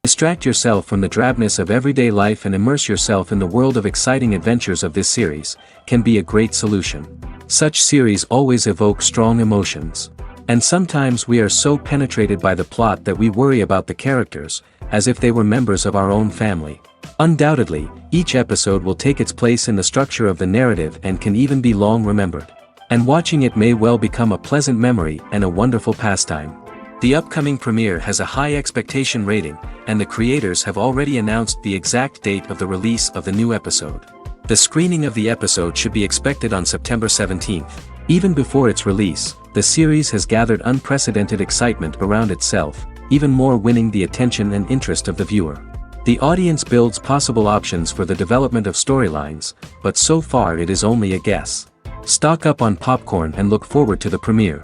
Distract yourself from the drabness of everyday life and immerse yourself in the world of exciting adventures of this series, can be a great solution. Such series always evoke strong emotions. And sometimes we are so penetrated by the plot that we worry about the characters, as if they were members of our own family. Undoubtedly, each episode will take its place in the structure of the narrative and can even be long remembered. And watching it may well become a pleasant memory and a wonderful pastime. The upcoming premiere has a high expectation rating, and the creators have already announced the exact date of the release of the new episode. The screening of the episode should be expected on September 17th. Even before its release, the series has gathered unprecedented excitement around itself, even more winning the attention and interest of the viewer. The audience builds possible options for the development of storylines, but so far it is only a guess. Stock up on popcorn and look forward to the premiere.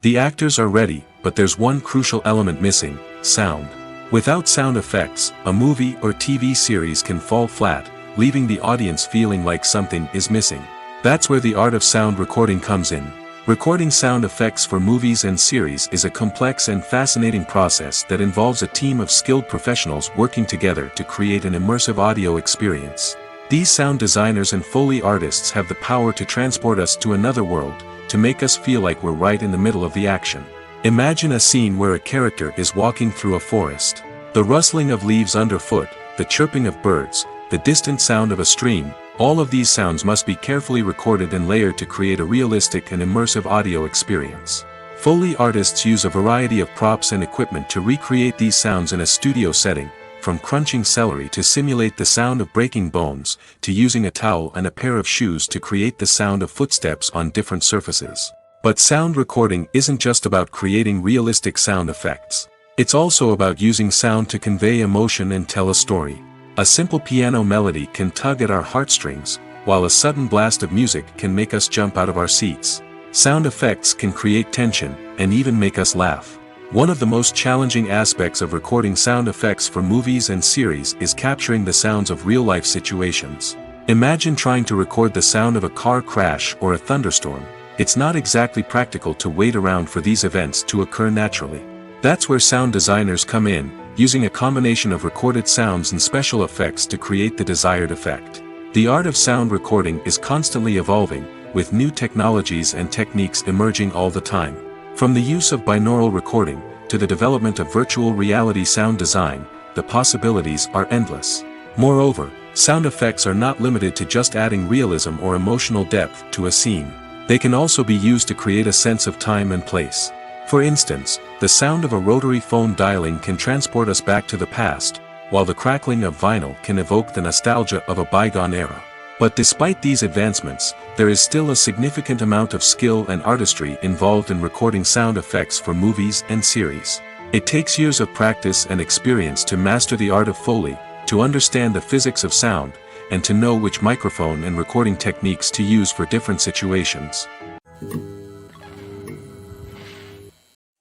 The actors are ready, but there's one crucial element missing: sound. Without sound effects, a movie or TV series can fall flat, leaving the audience feeling like something is missing. That's where the art of sound recording comes in. Recording sound effects for movies and series is a complex and fascinating process that involves a team of skilled professionals working together to create an immersive audio experience. These sound designers and Foley artists have the power to transport us to another world, to make us feel like we're right in the middle of the action. Imagine a scene where a character is walking through a forest. The rustling of leaves underfoot, the chirping of birds, the distant sound of a stream, all of these sounds must be carefully recorded and layered to create a realistic and immersive audio experience. Foley artists use a variety of props and equipment to recreate these sounds in a studio setting, from crunching celery to simulate the sound of breaking bones, to using a towel and a pair of shoes to create the sound of footsteps on different surfaces. But sound recording isn't just about creating realistic sound effects. It's also about using sound to convey emotion and tell a story. A simple piano melody can tug at our heartstrings, while a sudden blast of music can make us jump out of our seats. Sound effects can create tension, and even make us laugh. One of the most challenging aspects of recording sound effects for movies and series is capturing the sounds of real-life situations. Imagine trying to record the sound of a car crash or a thunderstorm. It's not exactly practical to wait around for these events to occur naturally. That's where sound designers come in, using a combination of recorded sounds and special effects to create the desired effect. The art of sound recording is constantly evolving, with new technologies and techniques emerging all the time. From the use of binaural recording, to the development of virtual reality sound design, the possibilities are endless. Moreover, sound effects are not limited to just adding realism or emotional depth to a scene. They can also be used to create a sense of time and place. For instance, the sound of a rotary phone dialing can transport us back to the past, while the crackling of vinyl can evoke the nostalgia of a bygone era. But despite these advancements, there is still a significant amount of skill and artistry involved in recording sound effects for movies and series. It takes years of practice and experience to master the art of Foley, to understand the physics of sound, and to know which microphone and recording techniques to use for different situations.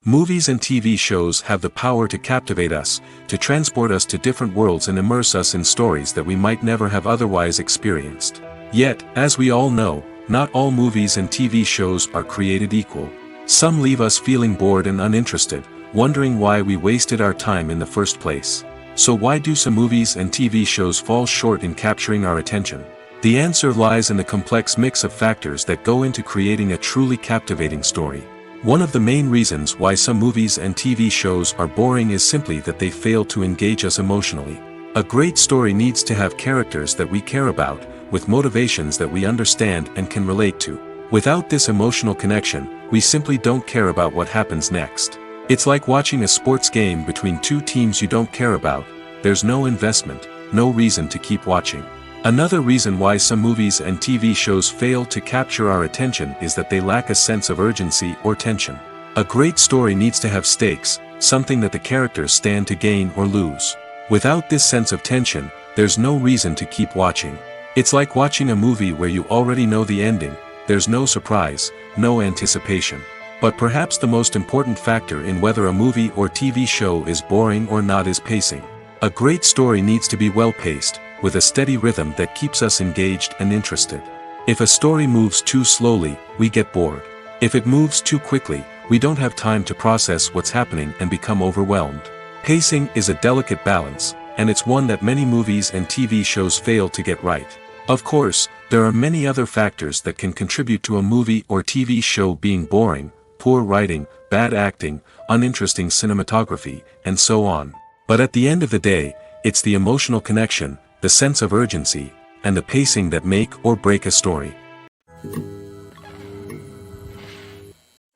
Movies and TV shows have the power to captivate us, to transport us to different worlds and immerse us in stories that we might never have otherwise experienced. Yet, as we all know, not all movies and TV shows are created equal. Some leave us feeling bored and uninterested, wondering why we wasted our time in the first place. So why do some movies and TV shows fall short in capturing our attention? The answer lies in the complex mix of factors that go into creating a truly captivating story. One of the main reasons why some movies and TV shows are boring is simply that they fail to engage us emotionally. A great story needs to have characters that we care about, with motivations that we understand and can relate to. Without this emotional connection, we simply don't care about what happens next. It's like watching a sports game between two teams you don't care about. There's no investment, no reason to keep watching. Another reason why some movies and TV shows fail to capture our attention is that they lack a sense of urgency or tension. A great story needs to have stakes, something that the characters stand to gain or lose. Without this sense of tension, there's no reason to keep watching. It's like watching a movie where you already know the ending. There's no surprise, no anticipation. But perhaps the most important factor in whether a movie or TV show is boring or not is pacing. A great story needs to be well-paced, with a steady rhythm that keeps us engaged and interested. If a story moves too slowly, we get bored. If it moves too quickly, we don't have time to process what's happening and become overwhelmed. Pacing is a delicate balance, and it's one that many movies and TV shows fail to get right. Of course, there are many other factors that can contribute to a movie or TV show being boring: poor writing, bad acting, uninteresting cinematography, and so on. But at the end of the day, it's the emotional connection, the sense of urgency, and the pacing that make or break a story.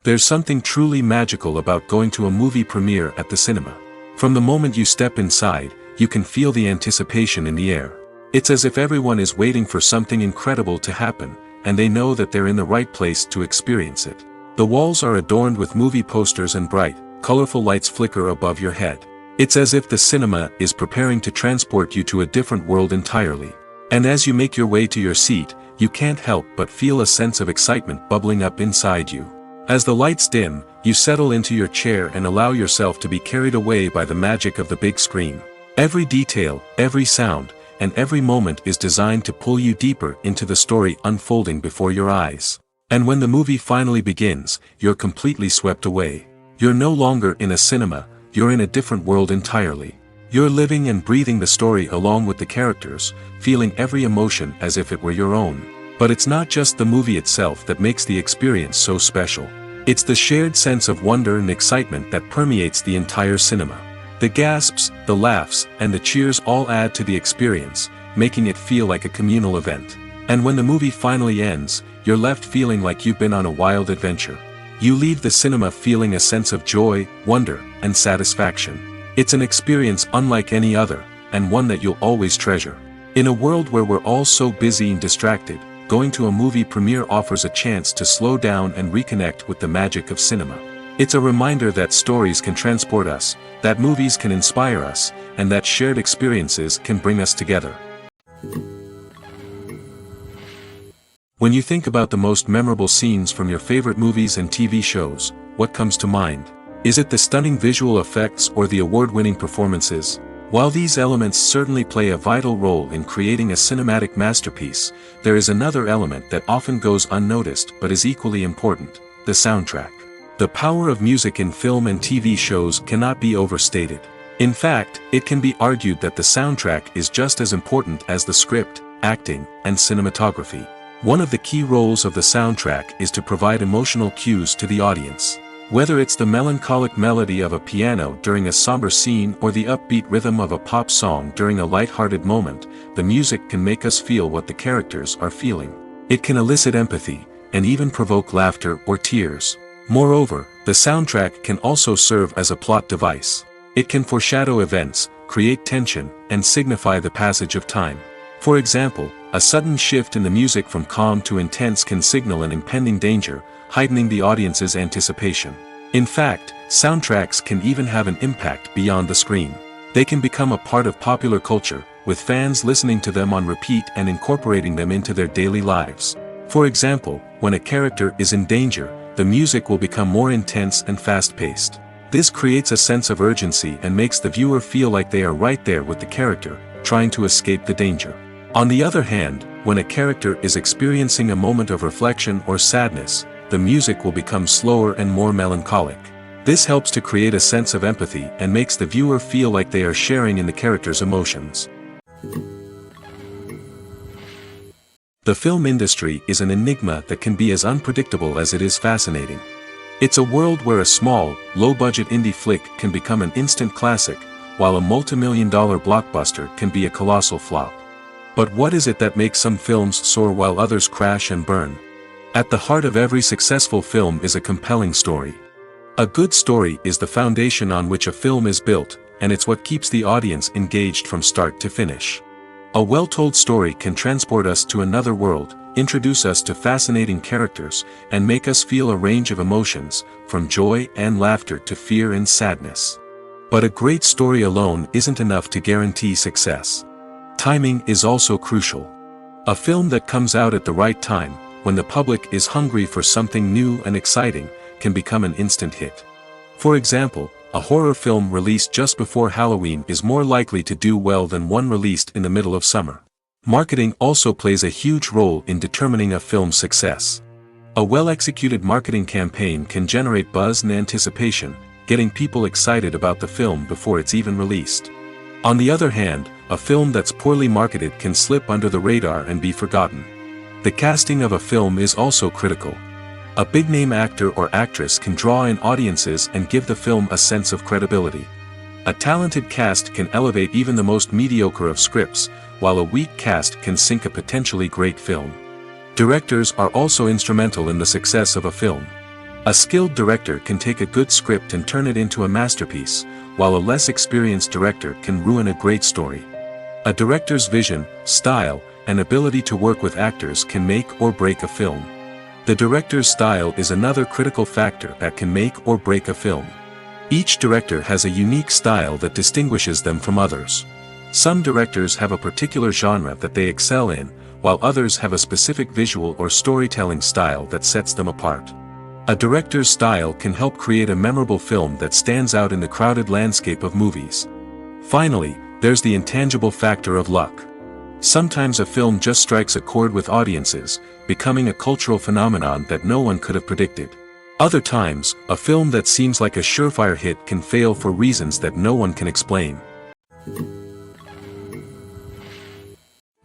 There's something truly magical about going to a movie premiere at the cinema. From the moment you step inside, you can feel the anticipation in the air. It's as if everyone is waiting for something incredible to happen, and they know that they're in the right place to experience it. The walls are adorned with movie posters and bright, colorful lights flicker above your head. It's as if the cinema is preparing to transport you to a different world entirely. And as you make your way to your seat, you can't help but feel a sense of excitement bubbling up inside you. As the lights dim, you settle into your chair and allow yourself to be carried away by the magic of the big screen. Every detail, every sound, and every moment is designed to pull you deeper into the story unfolding before your eyes. And when the movie finally begins, you're completely swept away. You're no longer in a cinema, you're in a different world entirely. You're living and breathing the story along with the characters, feeling every emotion as if it were your own. But it's not just the movie itself that makes the experience so special. It's the shared sense of wonder and excitement that permeates the entire cinema. The gasps, the laughs, and the cheers all add to the experience, making it feel like a communal event. And when the movie finally ends, you're left feeling like you've been on a wild adventure. You leave the cinema feeling a sense of joy, wonder, and satisfaction. It's an experience unlike any other, and one that you'll always treasure. In a world where we're all so busy and distracted, going to a movie premiere offers a chance to slow down and reconnect with the magic of cinema. It's a reminder that stories can transport us, that movies can inspire us, and that shared experiences can bring us together. When you think about the most memorable scenes from your favorite movies and TV shows, what comes to mind? Is it the stunning visual effects or the award-winning performances? While these elements certainly play a vital role in creating a cinematic masterpiece, there is another element that often goes unnoticed but is equally important: the soundtrack. The power of music in film and TV shows cannot be overstated. In fact, it can be argued that the soundtrack is just as important as the script, acting, and cinematography. One of the key roles of the soundtrack is to provide emotional cues to the audience. Whether it's the melancholic melody of a piano during a somber scene or the upbeat rhythm of a pop song during a light-hearted moment, the music can make us feel what the characters are feeling. It can elicit empathy, and even provoke laughter or tears. Moreover, the soundtrack can also serve as a plot device. It can foreshadow events, create tension, and signify the passage of time. For example, a sudden shift in the music from calm to intense can signal an impending danger, heightening the audience's anticipation. In fact, soundtracks can even have an impact beyond the screen. They can become a part of popular culture, with fans listening to them on repeat and incorporating them into their daily lives. For example, when a character is in danger, the music will become more intense and fast-paced. This creates a sense of urgency and makes the viewer feel like they are right there with the character, trying to escape the danger. On the other hand, when a character is experiencing a moment of reflection or sadness, the music will become slower and more melancholic. This helps to create a sense of empathy and makes the viewer feel like they are sharing in the character's emotions. The film industry is an enigma that can be as unpredictable as it is fascinating. It's a world where a small, low-budget indie flick can become an instant classic, while a multi-million-dollar blockbuster can be a colossal flop. But what is it that makes some films soar while others crash and burn? At the heart of every successful film is a compelling story. A good story is the foundation on which a film is built, and it's what keeps the audience engaged from start to finish. A well-told story can transport us to another world, introduce us to fascinating characters, and make us feel a range of emotions, from joy and laughter to fear and sadness. But a great story alone isn't enough to guarantee success. Timing is also crucial. A film that comes out at the right time, when the public is hungry for something new and exciting, can become an instant hit. For example, a horror film released just before Halloween is more likely to do well than one released in the middle of summer. Marketing also plays a huge role in determining a film's success. A well-executed marketing campaign can generate buzz and anticipation, getting people excited about the film before it's even released. On the other hand, a film that's poorly marketed can slip under the radar and be forgotten. The casting of a film is also critical. A big-name actor or actress can draw in audiences and give the film a sense of credibility. A talented cast can elevate even the most mediocre of scripts, while a weak cast can sink a potentially great film. Directors are also instrumental in the success of a film. A skilled director can take a good script and turn it into a masterpiece, while a less experienced director can ruin a great story. A director's vision, style, and ability to work with actors can make or break a film. The director's style is another critical factor that can make or break a film. Each director has a unique style that distinguishes them from others. Some directors have a particular genre that they excel in, while others have a specific visual or storytelling style that sets them apart. A director's style can help create a memorable film that stands out in the crowded landscape of movies. Finally, there's the intangible factor of luck. Sometimes a film just strikes a chord with audiences, becoming a cultural phenomenon that no one could have predicted. Other times, a film that seems like a surefire hit can fail for reasons that no one can explain.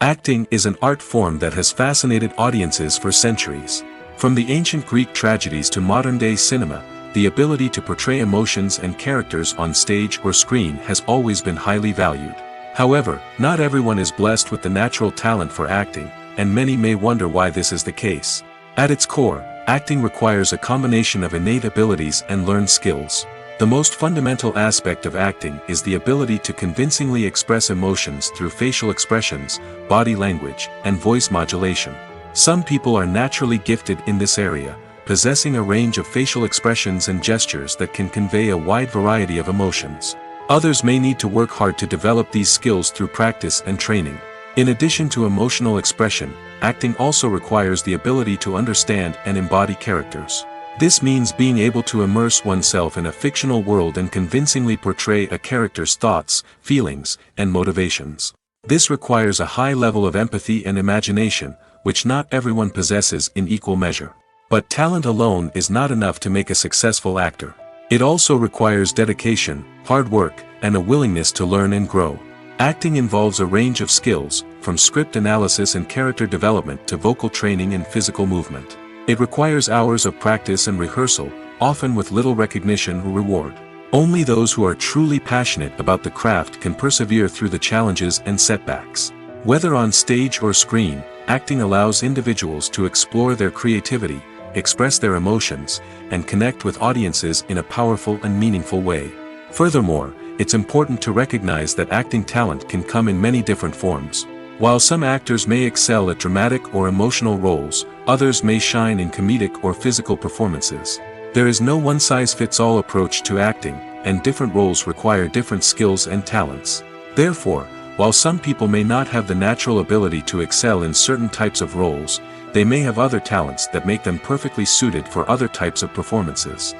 Acting is an art form that has fascinated audiences for centuries. From the ancient Greek tragedies to modern-day cinema, the ability to portray emotions and characters on stage or screen has always been highly valued. However, not everyone is blessed with the natural talent for acting, and many may wonder why this is the case. At its core, acting requires a combination of innate abilities and learned skills. The most fundamental aspect of acting is the ability to convincingly express emotions through facial expressions, body language, and voice modulation. Some people are naturally gifted in this area, possessing a range of facial expressions and gestures that can convey a wide variety of emotions. Others may need to work hard to develop these skills through practice and training. In addition to emotional expression, acting also requires the ability to understand and embody characters. This means being able to immerse oneself in a fictional world and convincingly portray a character's thoughts, feelings, and motivations. This requires a high level of empathy and imagination, which not everyone possesses in equal measure. But talent alone is not enough to make a successful actor. It also requires dedication, hard work, and a willingness to learn and grow. Acting involves a range of skills, from script analysis and character development to vocal training and physical movement. It requires hours of practice and rehearsal, often with little recognition or reward. Only those who are truly passionate about the craft can persevere through the challenges and setbacks. Whether on stage or screen, acting allows individuals to explore their creativity, express their emotions, and connect with audiences in a powerful and meaningful way. Furthermore, it's important to recognize that acting talent can come in many different forms. While some actors may excel at dramatic or emotional roles, others may shine in comedic or physical performances. There is no one-size-fits-all approach to acting, and different roles require different skills and talents. Therefore, while some people may not have the natural ability to excel in certain types of roles, they may have other talents that make them perfectly suited for other types of performances.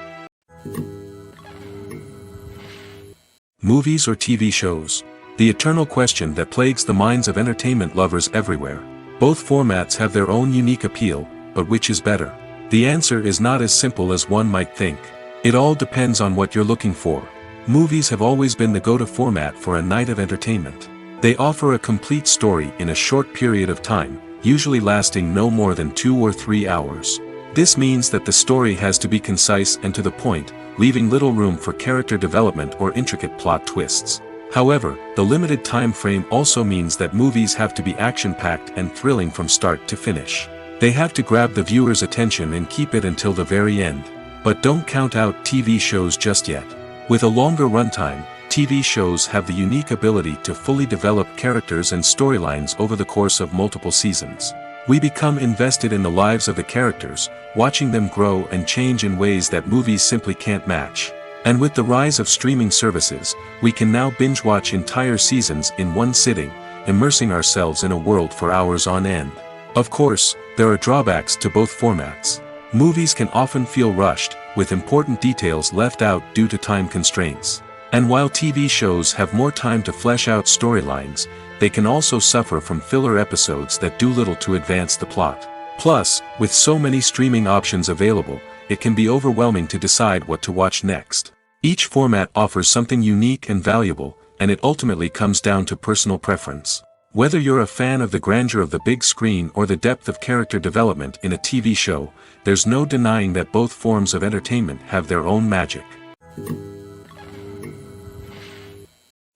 Movies or TV shows? The eternal question that plagues the minds of entertainment lovers everywhere. Both formats have their own unique appeal, but which is better? The answer is not as simple as one might think. It all depends on what you're looking for. Movies have always been the go-to format for a night of entertainment. They offer a complete story in a short period of time, usually lasting no more than 2 or 3 hours. This means that the story has to be concise and to the point, leaving little room for character development or intricate plot twists. However, the limited time frame also means that movies have to be action-packed and thrilling from start to finish. They have to grab the viewer's attention and keep it until the very end. But don't count out TV shows just yet. With a longer runtime, TV shows have the unique ability to fully develop characters and storylines over the course of multiple seasons. We become invested in the lives of the characters, watching them grow and change in ways that movies simply can't match. And with the rise of streaming services, we can now binge-watch entire seasons in one sitting, immersing ourselves in a world for hours on end. Of course, there are drawbacks to both formats. Movies can often feel rushed, with important details left out due to time constraints. And while TV shows have more time to flesh out storylines, they can also suffer from filler episodes that do little to advance the plot. Plus, with so many streaming options available, it can be overwhelming to decide what to watch next. Each format offers something unique and valuable, and it ultimately comes down to personal preference. Whether you're a fan of the grandeur of the big screen or the depth of character development in a TV show, there's no denying that both forms of entertainment have their own magic.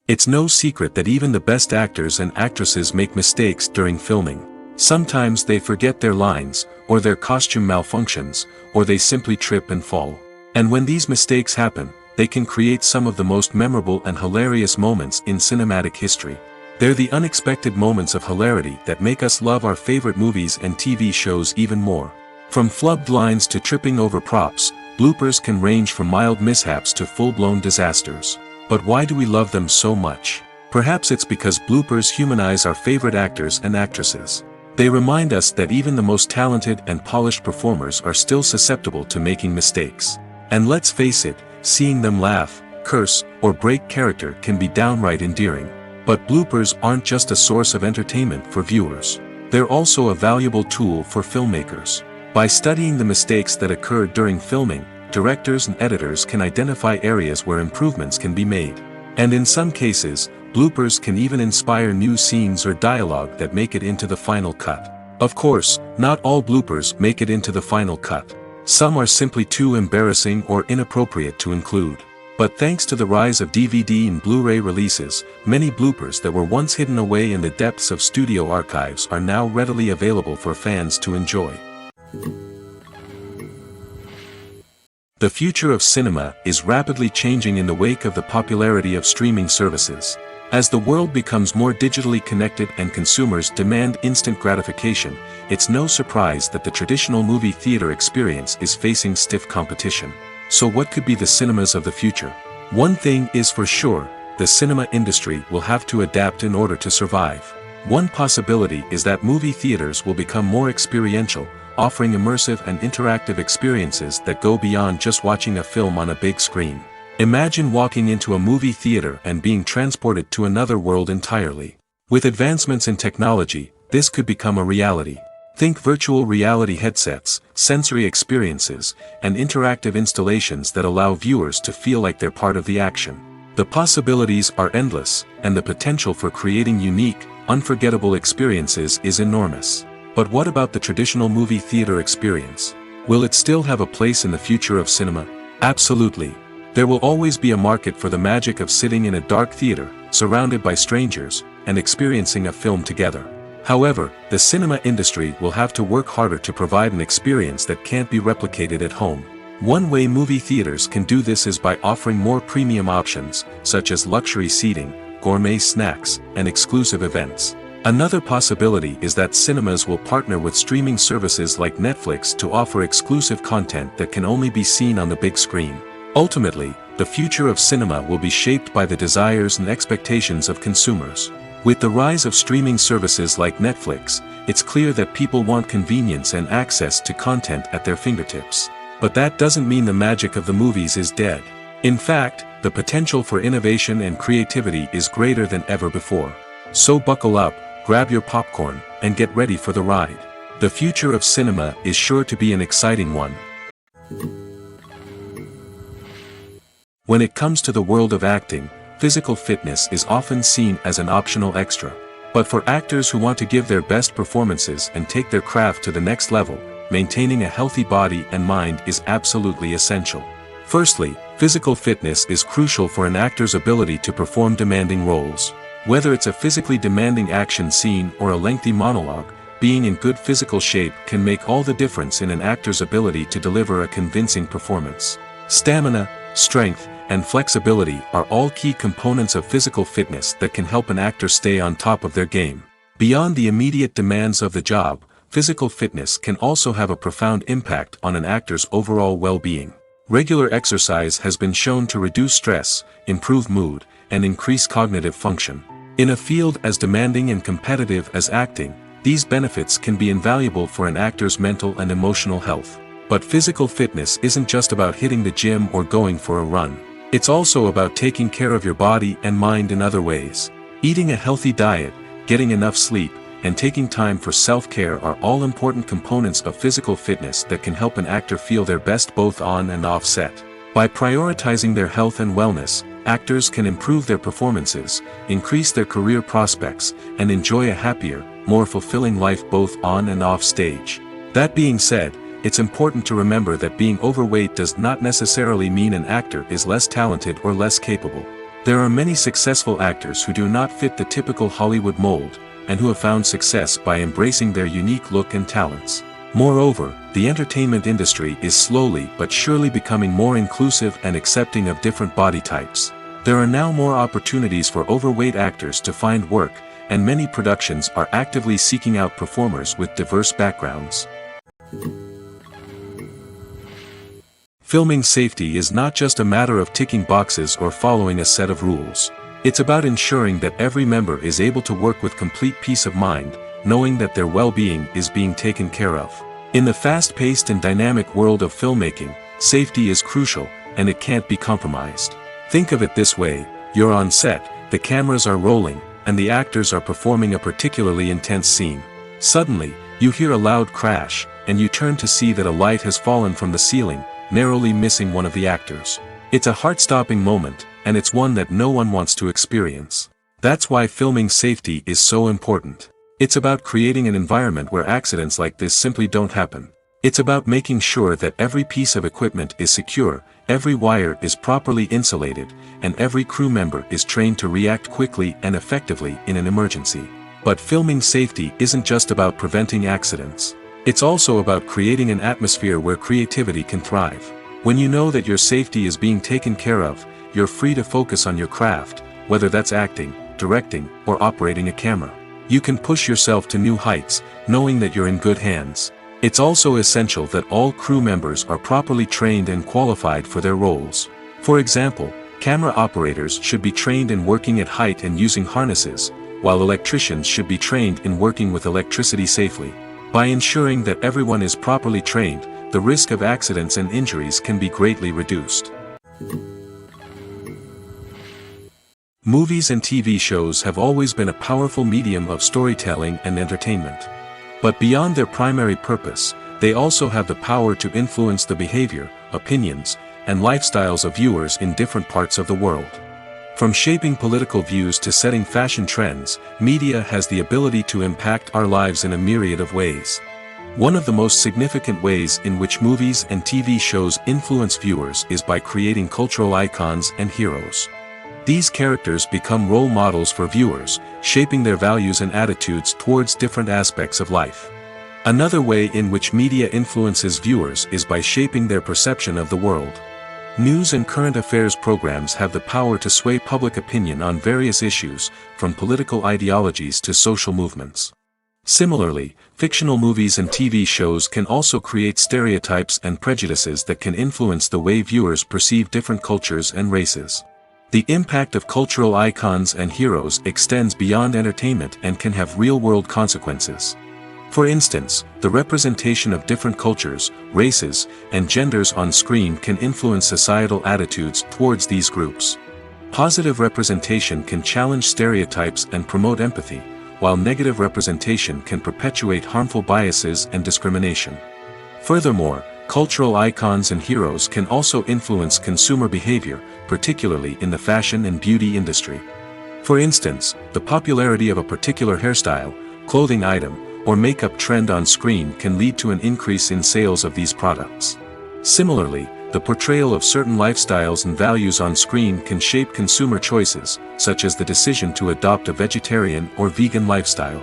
It's no secret that even the best actors and actresses make mistakes during filming. Sometimes they forget their lines, or their costume malfunctions, or they simply trip and fall. And when these mistakes happen, they can create some of the most memorable and hilarious moments in cinematic history. They're the unexpected moments of hilarity that make us love our favorite movies and TV shows even more. From flubbed lines to tripping over props, bloopers can range from mild mishaps to full-blown disasters. But why do we love them so much? Perhaps it's because bloopers humanize our favorite actors and actresses. They remind us that even the most talented and polished performers are still susceptible to making mistakes. And let's face it, seeing them laugh, curse, or break character can be downright endearing. But bloopers aren't just a source of entertainment for viewers. They're also a valuable tool for filmmakers. By studying the mistakes that occurred during filming, directors and editors can identify areas where improvements can be made. And in some cases, bloopers can even inspire new scenes or dialogue that make it into the final cut. Of course, not all bloopers make it into the final cut. Some are simply too embarrassing or inappropriate to include. But thanks to the rise of DVD and Blu-ray releases, many bloopers that were once hidden away in the depths of studio archives are now readily available for fans to enjoy. The future of cinema is rapidly changing in the wake of the popularity of streaming services. As the world becomes more digitally connected and consumers demand instant gratification, it's no surprise that the traditional movie theater experience is facing stiff competition. So what could be the cinemas of the future? One thing is for sure, the cinema industry will have to adapt in order to survive. One possibility is that movie theaters will become more experiential, offering immersive and interactive experiences that go beyond just watching a film on a big screen. Imagine walking into a movie theater and being transported to another world entirely. With advancements in technology, this could become a reality. Think virtual reality headsets, sensory experiences, and interactive installations that allow viewers to feel like they're part of the action. The possibilities are endless, and the potential for creating unique, unforgettable experiences is enormous. But what about the traditional movie theater experience? Will it still have a place in the future of cinema? Absolutely. There will always be a market for the magic of sitting in a dark theater, surrounded by strangers, and experiencing a film together. However, the cinema industry will have to work harder to provide an experience that can't be replicated at home. One way movie theaters can do this is by offering more premium options, such as luxury seating, gourmet snacks, and exclusive events. Another possibility is that cinemas will partner with streaming services like Netflix to offer exclusive content that can only be seen on the big screen. Ultimately, the future of cinema will be shaped by the desires and expectations of consumers. With the rise of streaming services like Netflix, it's clear that people want convenience and access to content at their fingertips. But that doesn't mean the magic of the movies is dead. In fact, the potential for innovation and creativity is greater than ever before. So buckle up, grab your popcorn, and get ready for the ride. The future of cinema is sure to be an exciting one. When it comes to the world of acting, physical fitness is often seen as an optional extra. But for actors who want to give their best performances and take their craft to the next level, maintaining a healthy body and mind is absolutely essential. Firstly, physical fitness is crucial for an actor's ability to perform demanding roles. Whether it's a physically demanding action scene or a lengthy monologue, being in good physical shape can make all the difference in an actor's ability to deliver a convincing performance. Stamina, strength, and flexibility are all key components of physical fitness that can help an actor stay on top of their game. Beyond the immediate demands of the job, physical fitness can also have a profound impact on an actor's overall well-being. Regular exercise has been shown to reduce stress, improve mood, and increase cognitive function. In a field as demanding and competitive as acting, these benefits can be invaluable for an actor's mental and emotional health. But physical fitness isn't just about hitting the gym or going for a run. It's also about taking care of your body and mind in other ways. Eating a healthy diet, getting enough sleep, and taking time for self-care are all important components of physical fitness that can help an actor feel their best both on and off set. By prioritizing their health and wellness, actors can improve their performances, increase their career prospects, and enjoy a happier, more fulfilling life both on and off stage. That being said, it's important to remember that being overweight does not necessarily mean an actor is less talented or less capable. There are many successful actors who do not fit the typical Hollywood mold, and who have found success by embracing their unique look and talents. Moreover, the entertainment industry is slowly but surely becoming more inclusive and accepting of different body types. There are now more opportunities for overweight actors to find work, and many productions are actively seeking out performers with diverse backgrounds. Filming safety is not just a matter of ticking boxes or following a set of rules. It's about ensuring that every member is able to work with complete peace of mind, knowing that their well-being is being taken care of. In the fast-paced and dynamic world of filmmaking, safety is crucial, and it can't be compromised. Think of it this way: you're on set, the cameras are rolling, and the actors are performing a particularly intense scene. Suddenly, you hear a loud crash, and you turn to see that a light has fallen from the ceiling, narrowly missing one of the actors. It's a heart-stopping moment, and it's one that no one wants to experience. That's why filming safety is so important. It's about creating an environment where accidents like this simply don't happen. It's about making sure that every piece of equipment is secure, every wire is properly insulated, and every crew member is trained to react quickly and effectively in an emergency. But filming safety isn't just about preventing accidents. It's also about creating an atmosphere where creativity can thrive. When you know that your safety is being taken care of, you're free to focus on your craft, whether that's acting, directing, or operating a camera. You can push yourself to new heights, knowing that you're in good hands. It's also essential that all crew members are properly trained and qualified for their roles. For example, camera operators should be trained in working at height and using harnesses, while electricians should be trained in working with electricity safely. By ensuring that everyone is properly trained, the risk of accidents and injuries can be greatly reduced. Movies and TV shows have always been a powerful medium of storytelling and entertainment. But beyond their primary purpose, they also have the power to influence the behavior, opinions, and lifestyles of viewers in different parts of the world. From shaping political views to setting fashion trends, media has the ability to impact our lives in a myriad of ways. One of the most significant ways in which movies and TV shows influence viewers is by creating cultural icons and heroes. These characters become role models for viewers, shaping their values and attitudes towards different aspects of life. Another way in which media influences viewers is by shaping their perception of the world. News and current affairs programs have the power to sway public opinion on various issues, from political ideologies to social movements. Similarly, fictional movies and TV shows can also create stereotypes and prejudices that can influence the way viewers perceive different cultures and races. The impact of cultural icons and heroes extends beyond entertainment and can have real-world consequences. For instance, the representation of different cultures, races, and genders on screen can influence societal attitudes towards these groups. Positive representation can challenge stereotypes and promote empathy, while negative representation can perpetuate harmful biases and discrimination. Furthermore, cultural icons and heroes can also influence consumer behavior, particularly in the fashion and beauty industry. For instance, the popularity of a particular hairstyle, clothing item, or makeup trend on screen can lead to an increase in sales of these products. Similarly, the portrayal of certain lifestyles and values on screen can shape consumer choices, such as the decision to adopt a vegetarian or vegan lifestyle.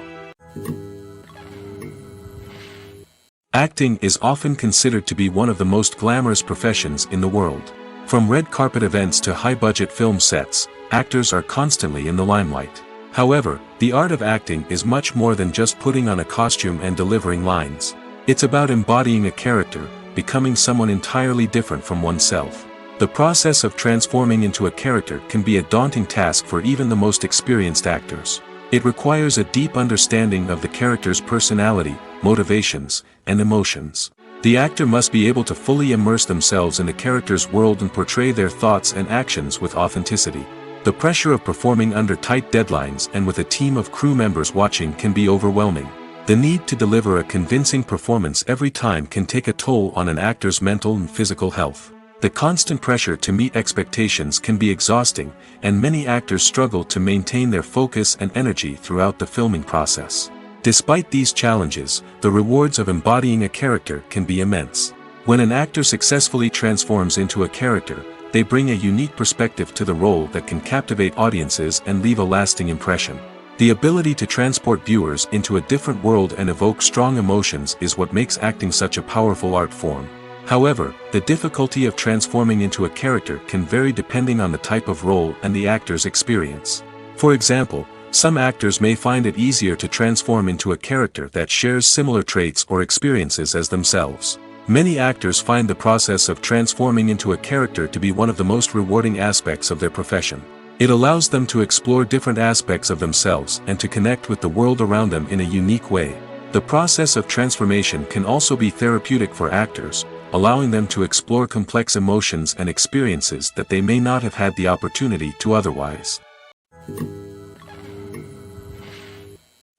Acting is often considered to be one of the most glamorous professions in the world. From red carpet events to high-budget film sets, actors are constantly in the limelight. However, the art of acting is much more than just putting on a costume and delivering lines. It's about embodying a character, becoming someone entirely different from oneself. The process of transforming into a character can be a daunting task for even the most experienced actors. It requires a deep understanding of the character's personality, motivations, and emotions. The actor must be able to fully immerse themselves in the character's world and portray their thoughts and actions with authenticity. The pressure of performing under tight deadlines and with a team of crew members watching can be overwhelming. The need to deliver a convincing performance every time can take a toll on an actor's mental and physical health. The constant pressure to meet expectations can be exhausting, and many actors struggle to maintain their focus and energy throughout the filming process. Despite these challenges, the rewards of embodying a character can be immense. When an actor successfully transforms into a character, they bring a unique perspective to the role that can captivate audiences and leave a lasting impression. The ability to transport viewers into a different world and evoke strong emotions is what makes acting such a powerful art form. However, the difficulty of transforming into a character can vary depending on the type of role and the actor's experience. For example, some actors may find it easier to transform into a character that shares similar traits or experiences as themselves. Many actors find the process of transforming into a character to be one of the most rewarding aspects of their profession. It allows them to explore different aspects of themselves and to connect with the world around them in a unique way. The process of transformation can also be therapeutic for actors, allowing them to explore complex emotions and experiences that they may not have had the opportunity to otherwise.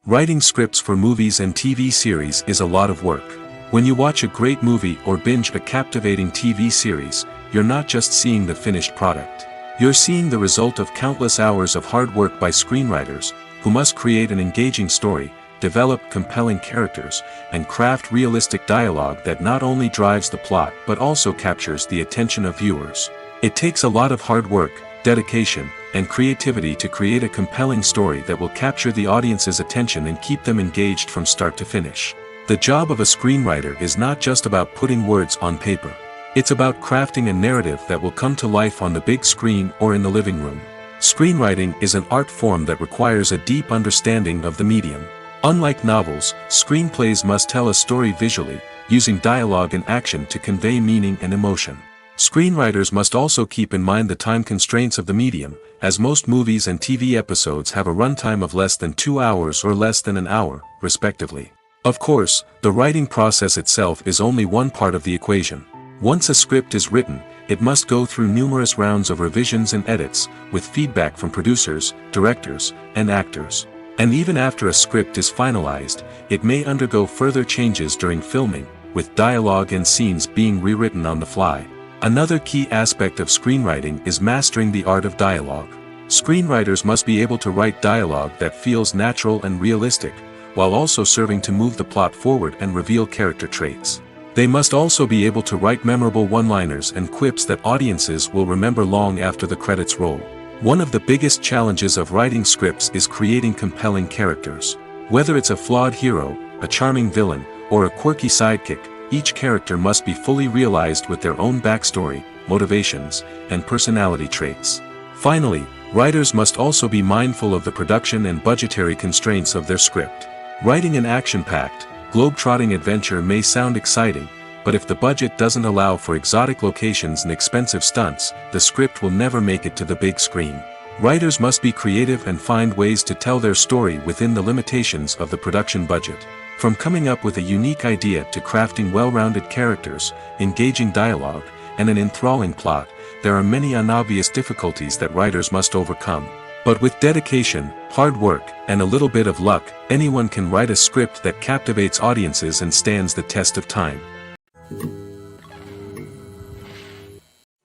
Writing scripts for movies and TV series is a lot of work. When you watch a great movie or binge a captivating TV series, you're not just seeing the finished product. You're seeing the result of countless hours of hard work by screenwriters, who must create an engaging story, develop compelling characters, and craft realistic dialogue that not only drives the plot but also captures the attention of viewers. It takes a lot of hard work, dedication, and creativity to create a compelling story that will capture the audience's attention and keep them engaged from start to finish. The job of a screenwriter is not just about putting words on paper. It's about crafting a narrative that will come to life on the big screen or in the living room. Screenwriting is an art form that requires a deep understanding of the medium. Unlike novels, screenplays must tell a story visually, using dialogue and action to convey meaning and emotion. Screenwriters must also keep in mind the time constraints of the medium, as most movies and TV episodes have a runtime of less than 2 hours or less than an hour, respectively. Of course, the writing process itself is only one part of the equation. Once a script is written, it must go through numerous rounds of revisions and edits, with feedback from producers, directors, and actors. And even after a script is finalized, it may undergo further changes during filming, with dialogue and scenes being rewritten on the fly. Another key aspect of screenwriting is mastering the art of dialogue. Screenwriters must be able to write dialogue that feels natural and realistic, while also serving to move the plot forward and reveal character traits. They must also be able to write memorable one-liners and quips that audiences will remember long after the credits roll. One of the biggest challenges of writing scripts is creating compelling characters. Whether it's a flawed hero, a charming villain, or a quirky sidekick, each character must be fully realized with their own backstory, motivations, and personality traits. Finally, writers must also be mindful of the production and budgetary constraints of their script. Writing an action-packed, globe-trotting adventure may sound exciting, but if the budget doesn't allow for exotic locations and expensive stunts, the script will never make it to the big screen. Writers must be creative and find ways to tell their story within the limitations of the production budget. From coming up with a unique idea to crafting well-rounded characters, engaging dialogue, and an enthralling plot, there are many unobvious difficulties that writers must overcome. But with dedication, hard work, and a little bit of luck, anyone can write a script that captivates audiences and stands the test of time.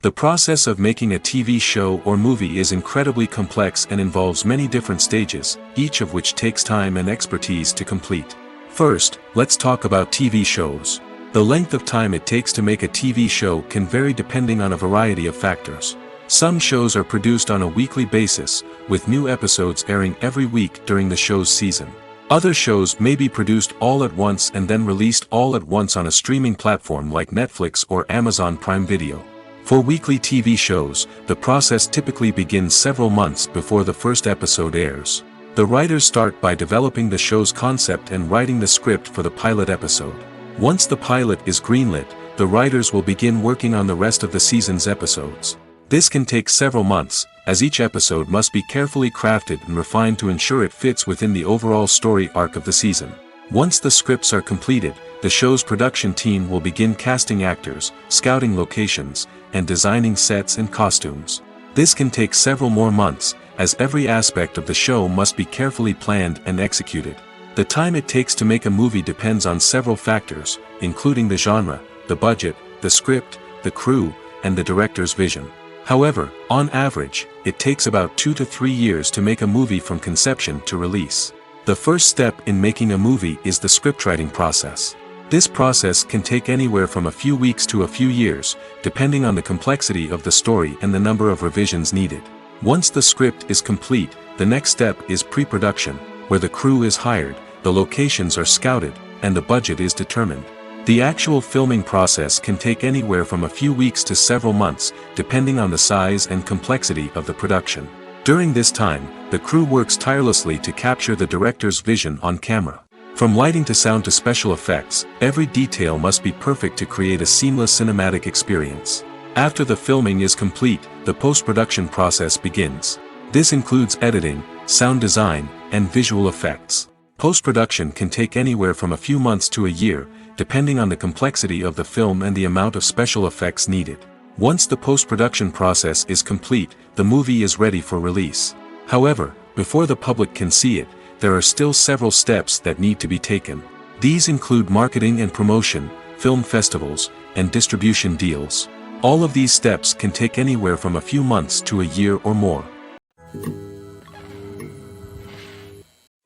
The process of making a TV show or movie is incredibly complex and involves many different stages, each of which takes time and expertise to complete. First, let's talk about TV shows. The length of time it takes to make a TV show can vary depending on a variety of factors. Some shows are produced on a weekly basis, with new episodes airing every week during the show's season. Other shows may be produced all at once and then released all at once on a streaming platform like Netflix or Amazon Prime Video. For weekly TV shows, the process typically begins several months before the first episode airs. The writers start by developing the show's concept and writing the script for the pilot episode. Once the pilot is greenlit, the writers will begin working on the rest of the season's episodes. This can take several months, as each episode must be carefully crafted and refined to ensure it fits within the overall story arc of the season. Once the scripts are completed, the show's production team will begin casting actors, scouting locations, and designing sets and costumes. This can take several more months, as every aspect of the show must be carefully planned and executed. The time it takes to make a movie depends on several factors, including the genre, the budget, the script, the crew, and the director's vision. However, on average, it takes about 2 to 3 years to make a movie from conception to release. The first step in making a movie is the scriptwriting process. This process can take anywhere from a few weeks to a few years, depending on the complexity of the story and the number of revisions needed. Once the script is complete, the next step is pre-production, where the crew is hired, the locations are scouted, and the budget is determined. The actual filming process can take anywhere from a few weeks to several months, depending on the size and complexity of the production. During this time, the crew works tirelessly to capture the director's vision on camera. From lighting to sound to special effects, every detail must be perfect to create a seamless cinematic experience. After the filming is complete, the post-production process begins. This includes editing, sound design, and visual effects. Post-production can take anywhere from a few months to a year, depending on the complexity of the film and the amount of special effects needed. Once the post-production process is complete, the movie is ready for release. However, before the public can see it, there are still several steps that need to be taken. These include marketing and promotion, film festivals, and distribution deals. All of these steps can take anywhere from a few months to a year or more.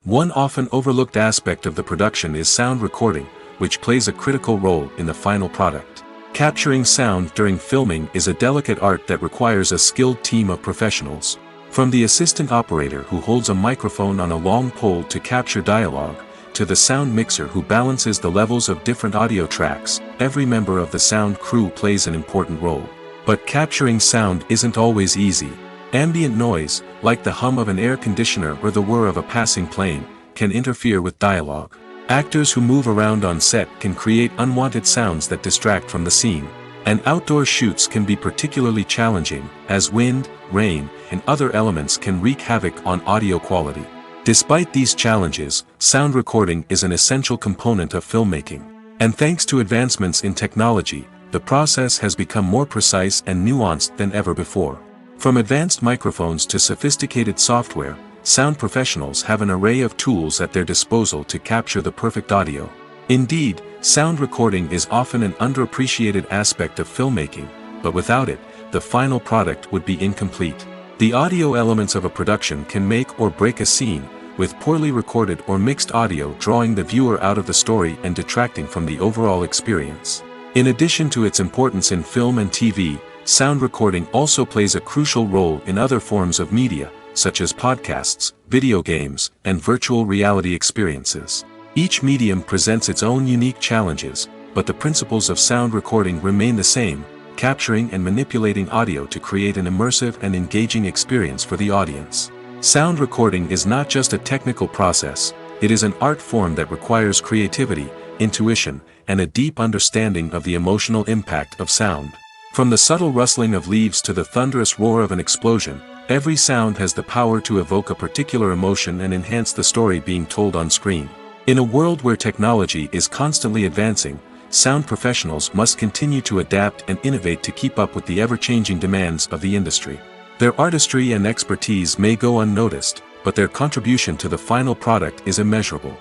One often overlooked aspect of the production is sound recording, which plays a critical role in the final product. Capturing sound during filming is a delicate art that requires a skilled team of professionals. From the assistant operator who holds a microphone on a long pole to capture dialogue, to the sound mixer who balances the levels of different audio tracks, every member of the sound crew plays an important role. But capturing sound isn't always easy. Ambient noise, like the hum of an air conditioner or the whir of a passing plane, can interfere with dialogue. Actors who move around on set can create unwanted sounds that distract from the scene. And outdoor shoots can be particularly challenging, as wind, rain, and other elements can wreak havoc on audio quality. Despite these challenges, sound recording is an essential component of filmmaking. And thanks to advancements in technology, the process has become more precise and nuanced than ever before. From advanced microphones to sophisticated software, sound professionals have an array of tools at their disposal to capture the perfect audio. Indeed, sound recording is often an underappreciated aspect of filmmaking, but without it, the final product would be incomplete. The audio elements of a production can make or break a scene, with poorly recorded or mixed audio drawing the viewer out of the story and detracting from the overall experience. In addition to its importance in film and TV, sound recording also plays a crucial role in other forms of media, such as podcasts, video games, and virtual reality experiences. Each medium presents its own unique challenges, but the principles of sound recording remain the same, capturing and manipulating audio to create an immersive and engaging experience for the audience. Sound recording is not just a technical process, it is an art form that requires creativity, intuition, and a deep understanding of the emotional impact of sound. From the subtle rustling of leaves to the thunderous roar of an explosion, every sound has the power to evoke a particular emotion and enhance the story being told on screen. In a world where technology is constantly advancing, sound professionals must continue to adapt and innovate to keep up with the ever-changing demands of the industry. Their artistry and expertise may go unnoticed, but their contribution to the final product is immeasurable.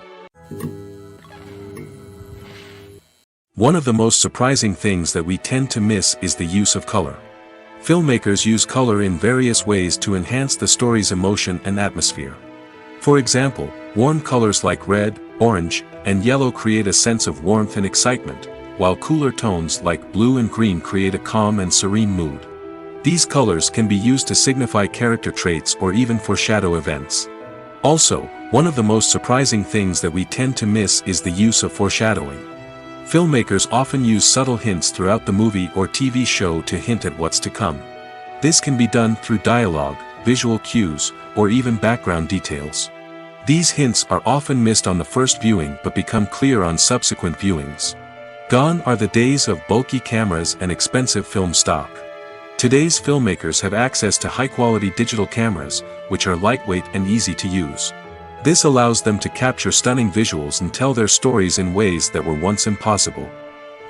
One of the most surprising things that we tend to miss is the use of color. Filmmakers use color in various ways to enhance the story's emotion and atmosphere. For example, warm colors like red, orange, and yellow create a sense of warmth and excitement, while cooler tones like blue and green create a calm and serene mood. These colors can be used to signify character traits or even foreshadow events. Also, one of the most surprising things that we tend to miss is the use of foreshadowing. Filmmakers often use subtle hints throughout the movie or TV show to hint at what's to come. This can be done through dialogue, visual cues, or even background details. These hints are often missed on the first viewing but become clear on subsequent viewings. Gone are the days of bulky cameras and expensive film stock. Today's filmmakers have access to high-quality digital cameras, which are lightweight and easy to use. This allows them to capture stunning visuals and tell their stories in ways that were once impossible.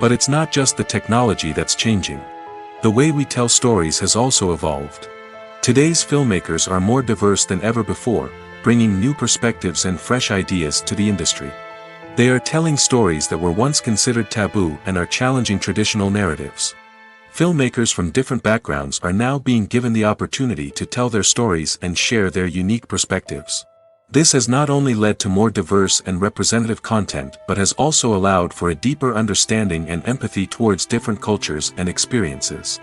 But it's not just the technology that's changing. The way we tell stories has also evolved. Today's filmmakers are more diverse than ever before, bringing new perspectives and fresh ideas to the industry. They are telling stories that were once considered taboo and are challenging traditional narratives. Filmmakers from different backgrounds are now being given the opportunity to tell their stories and share their unique perspectives. This has not only led to more diverse and representative content but has also allowed for a deeper understanding and empathy towards different cultures and experiences.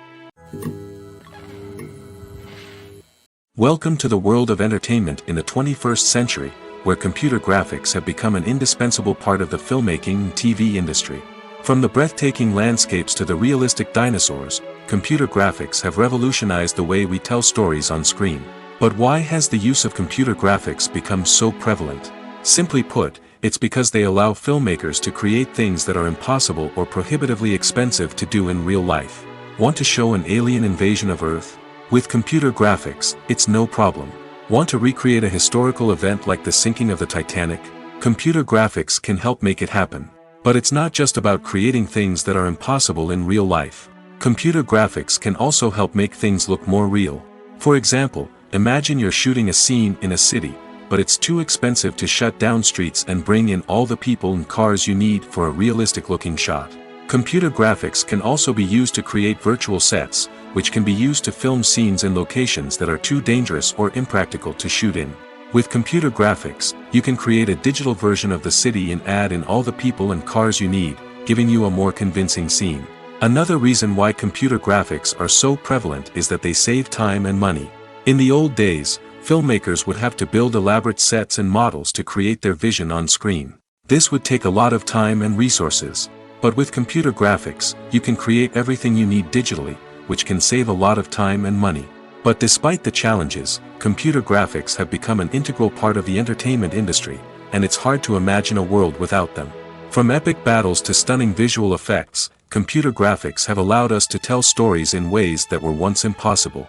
Welcome to the world of entertainment in the 21st century, where computer graphics have become an indispensable part of the filmmaking and TV industry. From the breathtaking landscapes to the realistic dinosaurs, computer graphics have revolutionized the way we tell stories on screen. But why has the use of computer graphics become so prevalent? Simply put, it's because they allow filmmakers to create things that are impossible or prohibitively expensive to do in real life. Want to show an alien invasion of Earth? With computer graphics, it's no problem. Want to recreate a historical event like the sinking of the Titanic? Computer graphics can help make it happen. But it's not just about creating things that are impossible in real life. Computer graphics can also help make things look more real. For example, imagine you're shooting a scene in a city, but it's too expensive to shut down streets and bring in all the people and cars you need for a realistic-looking shot. Computer graphics can also be used to create virtual sets, which can be used to film scenes in locations that are too dangerous or impractical to shoot in. With computer graphics, you can create a digital version of the city and add in all the people and cars you need, giving you a more convincing scene. Another reason why computer graphics are so prevalent is that they save time and money. In the old days, filmmakers would have to build elaborate sets and models to create their vision on screen. This would take a lot of time and resources. But with computer graphics, you can create everything you need digitally, which can save a lot of time and money. But despite the challenges, computer graphics have become an integral part of the entertainment industry, and it's hard to imagine a world without them. From epic battles to stunning visual effects, computer graphics have allowed us to tell stories in ways that were once impossible.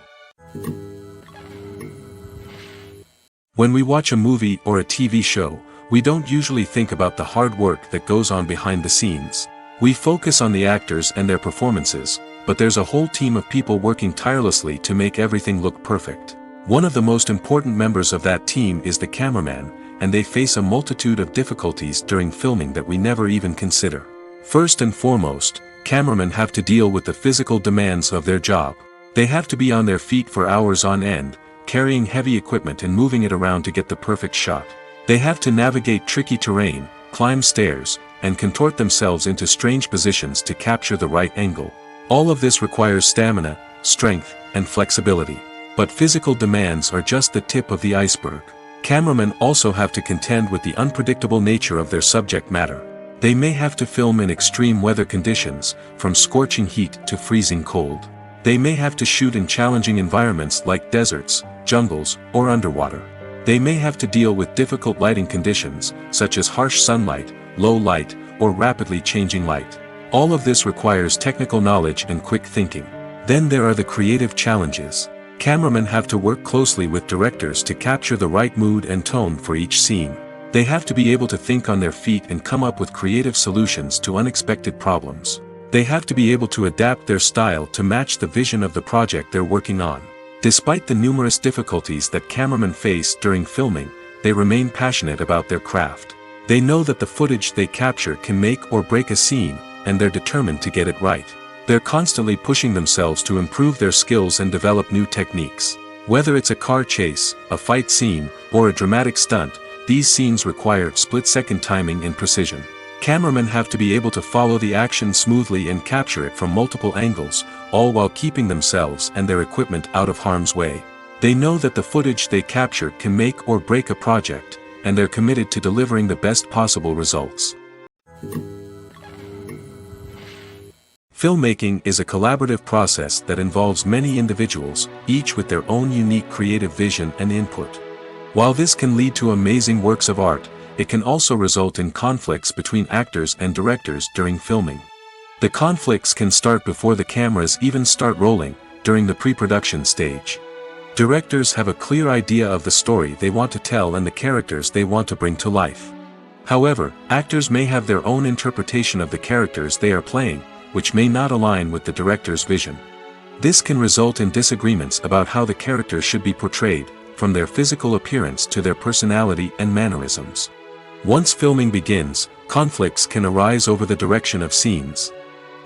When we watch a movie or a TV show, we don't usually think about the hard work that goes on behind the scenes. We focus on the actors and their performances, but there's a whole team of people working tirelessly to make everything look perfect. One of the most important members of that team is the cameraman, and they face a multitude of difficulties during filming that we never even consider. First and foremost, cameramen have to deal with the physical demands of their job. They have to be on their feet for hours on end, carrying heavy equipment and moving it around to get the perfect shot. They have to navigate tricky terrain, climb stairs, and contort themselves into strange positions to capture the right angle. All of this requires stamina, strength, and flexibility. But physical demands are just the tip of the iceberg. Cameramen also have to contend with the unpredictable nature of their subject matter. They may have to film in extreme weather conditions, from scorching heat to freezing cold. They may have to shoot in challenging environments like deserts, jungles, or underwater. They may have to deal with difficult lighting conditions, such as harsh sunlight, low light, or rapidly changing light. All of this requires technical knowledge and quick thinking. Then there are the creative challenges. Cameramen have to work closely with directors to capture the right mood and tone for each scene. They have to be able to think on their feet and come up with creative solutions to unexpected problems. They have to be able to adapt their style to match the vision of the project they're working on. Despite the numerous difficulties that cameramen face during filming, they remain passionate about their craft. They know that the footage they capture can make or break a scene, and they're determined to get it right. They're constantly pushing themselves to improve their skills and develop new techniques. Whether it's a car chase, a fight scene, or a dramatic stunt, these scenes require split-second timing and precision. Cameramen have to be able to follow the action smoothly and capture it from multiple angles, all while keeping themselves and their equipment out of harm's way. They know that the footage they capture can make or break a project, and they're committed to delivering the best possible results. Filmmaking is a collaborative process that involves many individuals, each with their own unique creative vision and input. While this can lead to amazing works of art, it can also result in conflicts between actors and directors during filming. The conflicts can start before the cameras even start rolling, during the pre-production stage. Directors have a clear idea of the story they want to tell and the characters they want to bring to life. However, actors may have their own interpretation of the characters they are playing, which may not align with the director's vision. This can result in disagreements about how the characters should be portrayed, from their physical appearance to their personality and mannerisms. Once filming begins, conflicts can arise over the direction of scenes.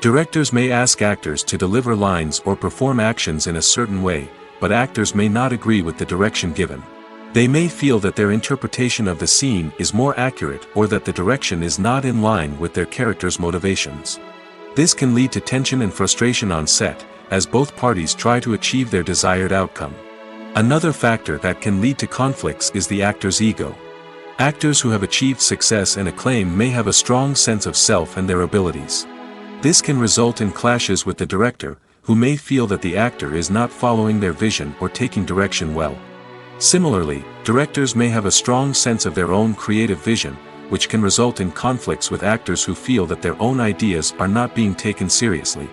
Directors may ask actors to deliver lines or perform actions in a certain way, but actors may not agree with the direction given. They may feel that their interpretation of the scene is more accurate or that the direction is not in line with their character's motivations. This can lead to tension and frustration on set, as both parties try to achieve their desired outcome. Another factor that can lead to conflicts is the actor's ego. Actors who have achieved success and acclaim may have a strong sense of self and their abilities. This can result in clashes with the director, who may feel that the actor is not following their vision or taking direction well. Similarly, directors may have a strong sense of their own creative vision, which can result in conflicts with actors who feel that their own ideas are not being taken seriously.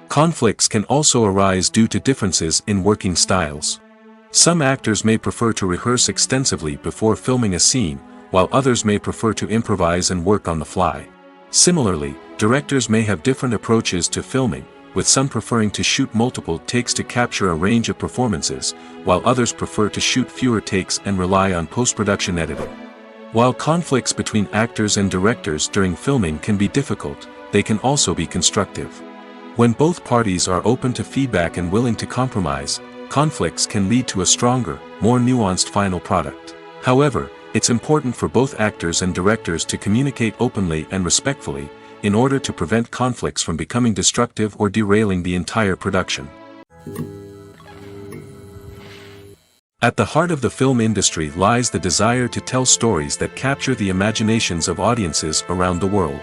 Conflicts can also arise due to differences in working styles. Some actors may prefer to rehearse extensively before filming a scene, while others may prefer to improvise and work on the fly. Similarly, directors may have different approaches to filming, with some preferring to shoot multiple takes to capture a range of performances, while others prefer to shoot fewer takes and rely on post-production editing. While conflicts between actors and directors during filming can be difficult, they can also be constructive. When both parties are open to feedback and willing to compromise, conflicts can lead to a stronger, more nuanced final product. However, it's important for both actors and directors to communicate openly and respectfully, in order to prevent conflicts from becoming destructive or derailing the entire production. At the heart of the film industry lies the desire to tell stories that capture the imaginations of audiences around the world.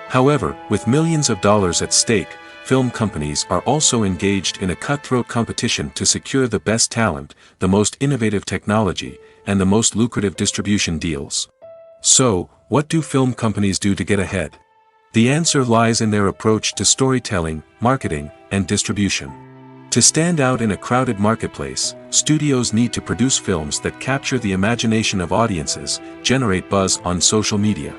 However, with millions of dollars at stake, film companies are also engaged in a cutthroat competition to secure the best talent, the most innovative technology, and the most lucrative distribution deals. So, what do film companies do to get ahead? The answer lies in their approach to storytelling, marketing, and distribution. To stand out in a crowded marketplace, studios need to produce films that capture the imagination of audiences, generate buzz on social media.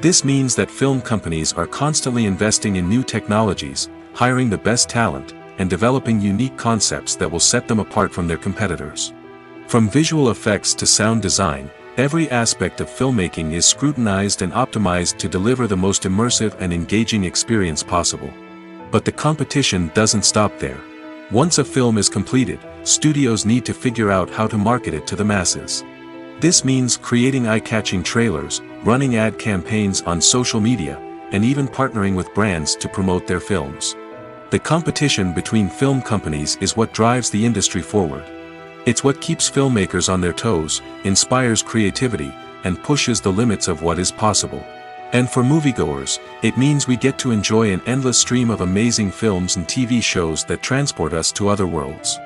This means that film companies are constantly investing in new technologies, hiring the best talent, and developing unique concepts that will set them apart from their competitors. From visual effects to sound design, every aspect of filmmaking is scrutinized and optimized to deliver the most immersive and engaging experience possible. But the competition doesn't stop there. Once a film is completed, studios need to figure out how to market it to the masses. This means creating eye-catching trailers, running ad campaigns on social media, and even partnering with brands to promote their films. The competition between film companies is what drives the industry forward. It's what keeps filmmakers on their toes, inspires creativity, and pushes the limits of what is possible. And for moviegoers, it means we get to enjoy an endless stream of amazing films and TV shows that transport us to other worlds.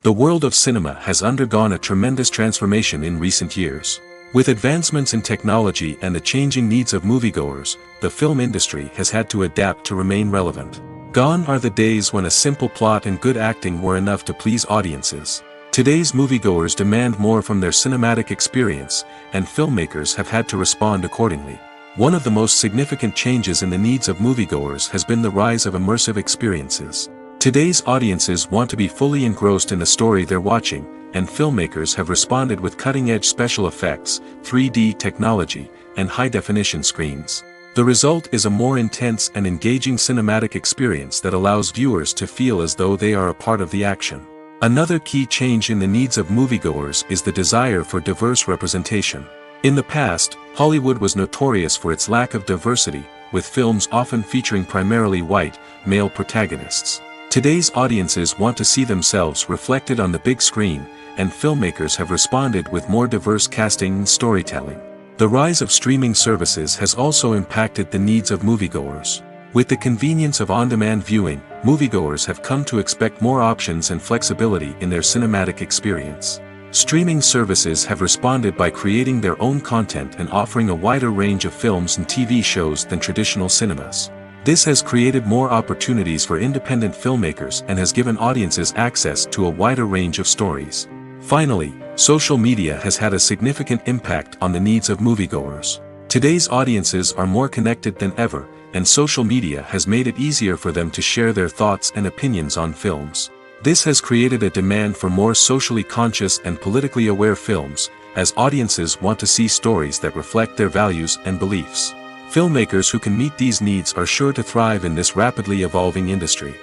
The world of cinema has undergone a tremendous transformation in recent years. With advancements in technology and the changing needs of moviegoers, the film industry has had to adapt to remain relevant. Gone are the days when a simple plot and good acting were enough to please audiences. Today's moviegoers demand more from their cinematic experience, and filmmakers have had to respond accordingly. One of the most significant changes in the needs of moviegoers has been the rise of immersive experiences. Today's audiences want to be fully engrossed in the story they're watching, and filmmakers have responded with cutting-edge special effects, 3D technology, and high-definition screens. The result is a more intense and engaging cinematic experience that allows viewers to feel as though they are a part of the action. Another key change in the needs of moviegoers is the desire for diverse representation. In the past, Hollywood was notorious for its lack of diversity, with films often featuring primarily white, male protagonists. Today's audiences want to see themselves reflected on the big screen, and filmmakers have responded with more diverse casting and storytelling. The rise of streaming services has also impacted the needs of moviegoers. With the convenience of on-demand viewing, moviegoers have come to expect more options and flexibility in their cinematic experience. Streaming services have responded by creating their own content and offering a wider range of films and TV shows than traditional cinemas. This has created more opportunities for independent filmmakers and has given audiences access to a wider range of stories. Finally, social media has had a significant impact on the needs of moviegoers. Today's audiences are more connected than ever, and social media has made it easier for them to share their thoughts and opinions on films. This has created a demand for more socially conscious and politically aware films, as audiences want to see stories that reflect their values and beliefs. Filmmakers who can meet these needs are sure to thrive in this rapidly evolving industry.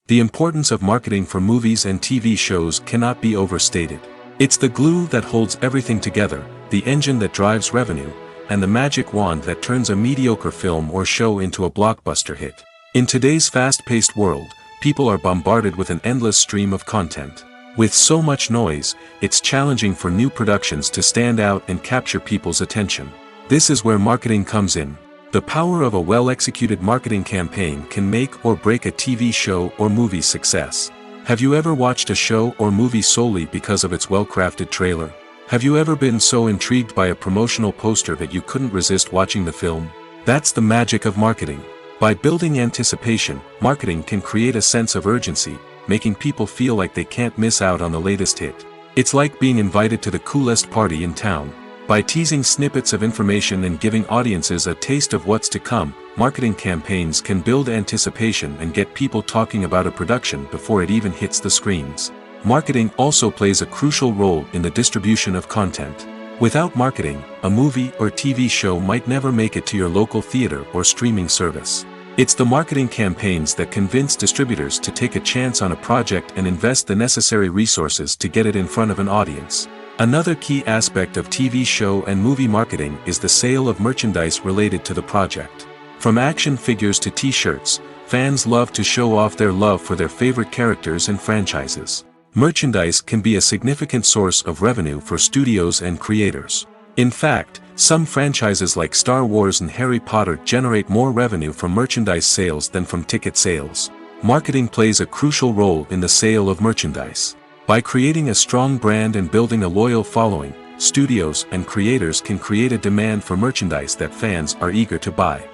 The importance of marketing for movies and TV shows cannot be overstated. It's the glue that holds everything together, the engine that drives revenue, and the magic wand that turns a mediocre film or show into a blockbuster hit. In today's fast-paced world, people are bombarded with an endless stream of content. With so much noise, it's challenging for new productions to stand out and capture people's attention. This is where marketing comes in. The power of a well-executed marketing campaign can make or break a TV show or movie's success. Have you ever watched a show or movie solely because of its well-crafted trailer? Have you ever been so intrigued by a promotional poster that you couldn't resist watching the film? That's the magic of marketing. By building anticipation, marketing can create a sense of urgency, making people feel like they can't miss out on the latest hit. It's like being invited to the coolest party in town. By teasing snippets of information and giving audiences a taste of what's to come, marketing campaigns can build anticipation and get people talking about a production before it even hits the screens. Marketing also plays a crucial role in the distribution of content. Without marketing, a movie or TV show might never make it to your local theater or streaming service. It's the marketing campaigns that convince distributors to take a chance on a project and invest the necessary resources to get it in front of an audience. Another key aspect of TV show and movie marketing is the sale of merchandise related to the project. From action figures to t-shirts, fans love to show off their love for their favorite characters and franchises. Merchandise can be a significant source of revenue for studios and creators. In fact, some franchises like Star Wars and Harry Potter generate more revenue from merchandise sales than from ticket sales. Marketing plays a crucial role in the sale of merchandise. By creating a strong brand and building a loyal following, studios and creators can create a demand for merchandise that fans are eager to buy.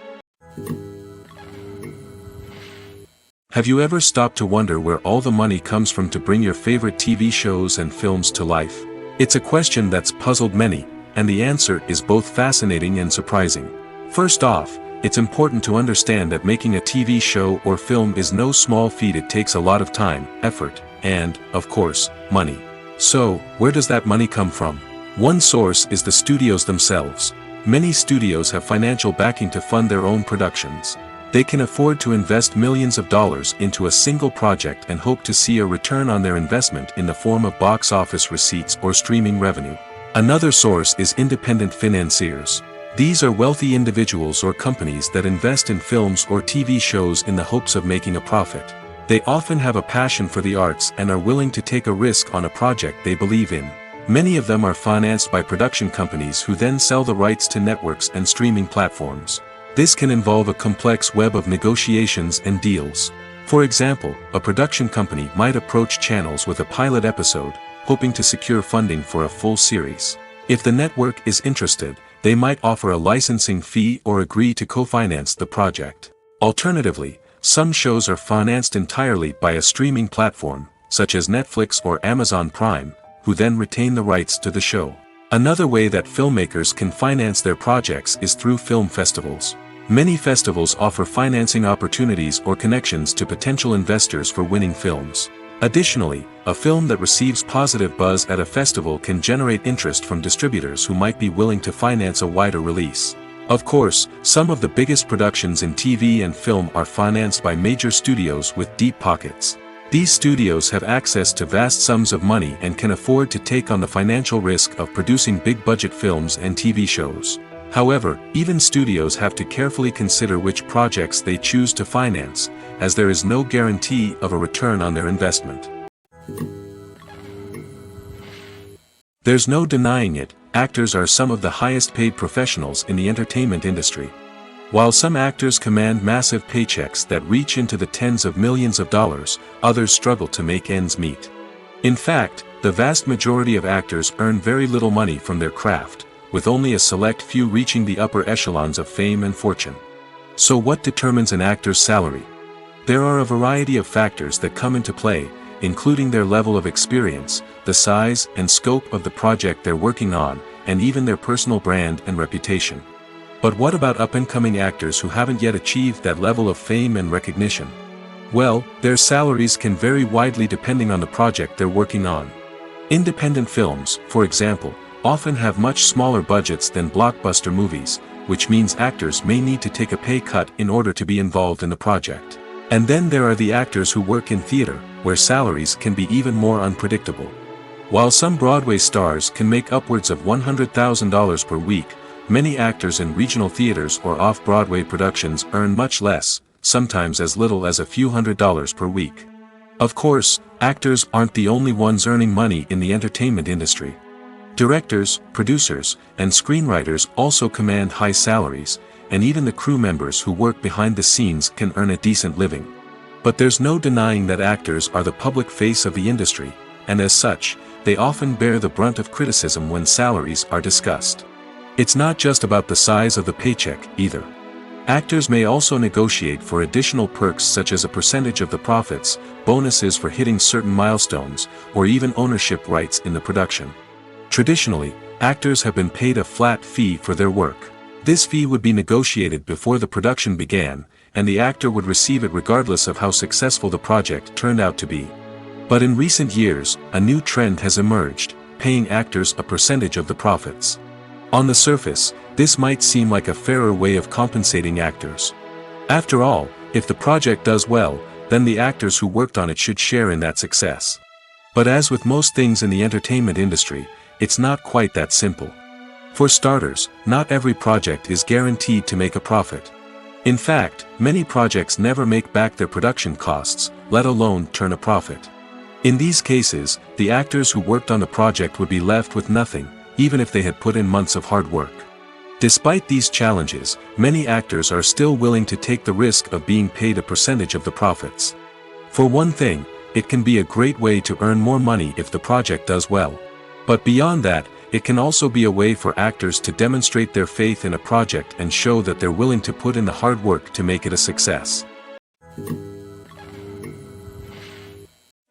Have you ever stopped to wonder where all the money comes from to bring your favorite TV shows and films to life? It's a question that's puzzled many, and the answer is both fascinating and surprising. First off, it's important to understand that making a TV show or film is no small feat. It takes a lot of time, effort, and, of course, money. So, where does that money come from? One source is the studios themselves. Many studios have financial backing to fund their own productions. They can afford to invest millions of dollars into a single project and hope to see a return on their investment in the form of box office receipts or streaming revenue. Another source is independent financiers. These are wealthy individuals or companies that invest in films or TV shows in the hopes of making a profit. They often have a passion for the arts and are willing to take a risk on a project they believe in. Many of them are financed by production companies who then sell the rights to networks and streaming platforms. This can involve a complex web of negotiations and deals. For example, a production company might approach channels with a pilot episode, hoping to secure funding for a full series. If the network is interested, they might offer a licensing fee or agree to co-finance the project. Alternatively, some shows are financed entirely by a streaming platform, such as Netflix or Amazon Prime, who then retain the rights to the show. Another way that filmmakers can finance their projects is through film festivals. Many festivals offer financing opportunities or connections to potential investors for winning films. Additionally, a film that receives positive buzz at a festival can generate interest from distributors who might be willing to finance a wider release. Of course, some of the biggest productions in TV and film are financed by major studios with deep pockets. These studios have access to vast sums of money and can afford to take on the financial risk of producing big-budget films and TV shows. However, even studios have to carefully consider which projects they choose to finance, as there is no guarantee of a return on their investment. There's no denying it, actors are some of the highest-paid professionals in the entertainment industry. While some actors command massive paychecks that reach into the tens of millions of dollars, others struggle to make ends meet. In fact, the vast majority of actors earn very little money from their craft, with only a select few reaching the upper echelons of fame and fortune. So what determines an actor's salary? There are a variety of factors that come into play, including their level of experience, the size and scope of the project they're working on, and even their personal brand and reputation. But what about up-and-coming actors who haven't yet achieved that level of fame and recognition? Well, their salaries can vary widely depending on the project they're working on. Independent films, for example, often have much smaller budgets than blockbuster movies, which means actors may need to take a pay cut in order to be involved in the project. And then there are the actors who work in theater, where salaries can be even more unpredictable. While some Broadway stars can make upwards of $100,000 per week, many actors in regional theaters or off-Broadway productions earn much less, sometimes as little as a few $100s per week. Of course, actors aren't the only ones earning money in the entertainment industry. Directors, producers, and screenwriters also command high salaries, and even the crew members who work behind the scenes can earn a decent living. But there's no denying that actors are the public face of the industry, and as such, they often bear the brunt of criticism when salaries are discussed. It's not just about the size of the paycheck, either. Actors may also negotiate for additional perks such as a percentage of the profits, bonuses for hitting certain milestones, or even ownership rights in the production. Traditionally, actors have been paid a flat fee for their work. This fee would be negotiated before the production began, and the actor would receive it regardless of how successful the project turned out to be. But in recent years, a new trend has emerged, paying actors a percentage of the profits. On the surface, this might seem like a fairer way of compensating actors. After all, if the project does well, then the actors who worked on it should share in that success. But as with most things in the entertainment industry, it's not quite that simple. For starters, not every project is guaranteed to make a profit. In fact, many projects never make back their production costs, let alone turn a profit. In these cases, the actors who worked on the project would be left with nothing, even if they had put in months of hard work. Despite these challenges, many actors are still willing to take the risk of being paid a percentage of the profits. For one thing, it can be a great way to earn more money if the project does well. But beyond that, it can also be a way for actors to demonstrate their faith in a project and show that they're willing to put in the hard work to make it a success.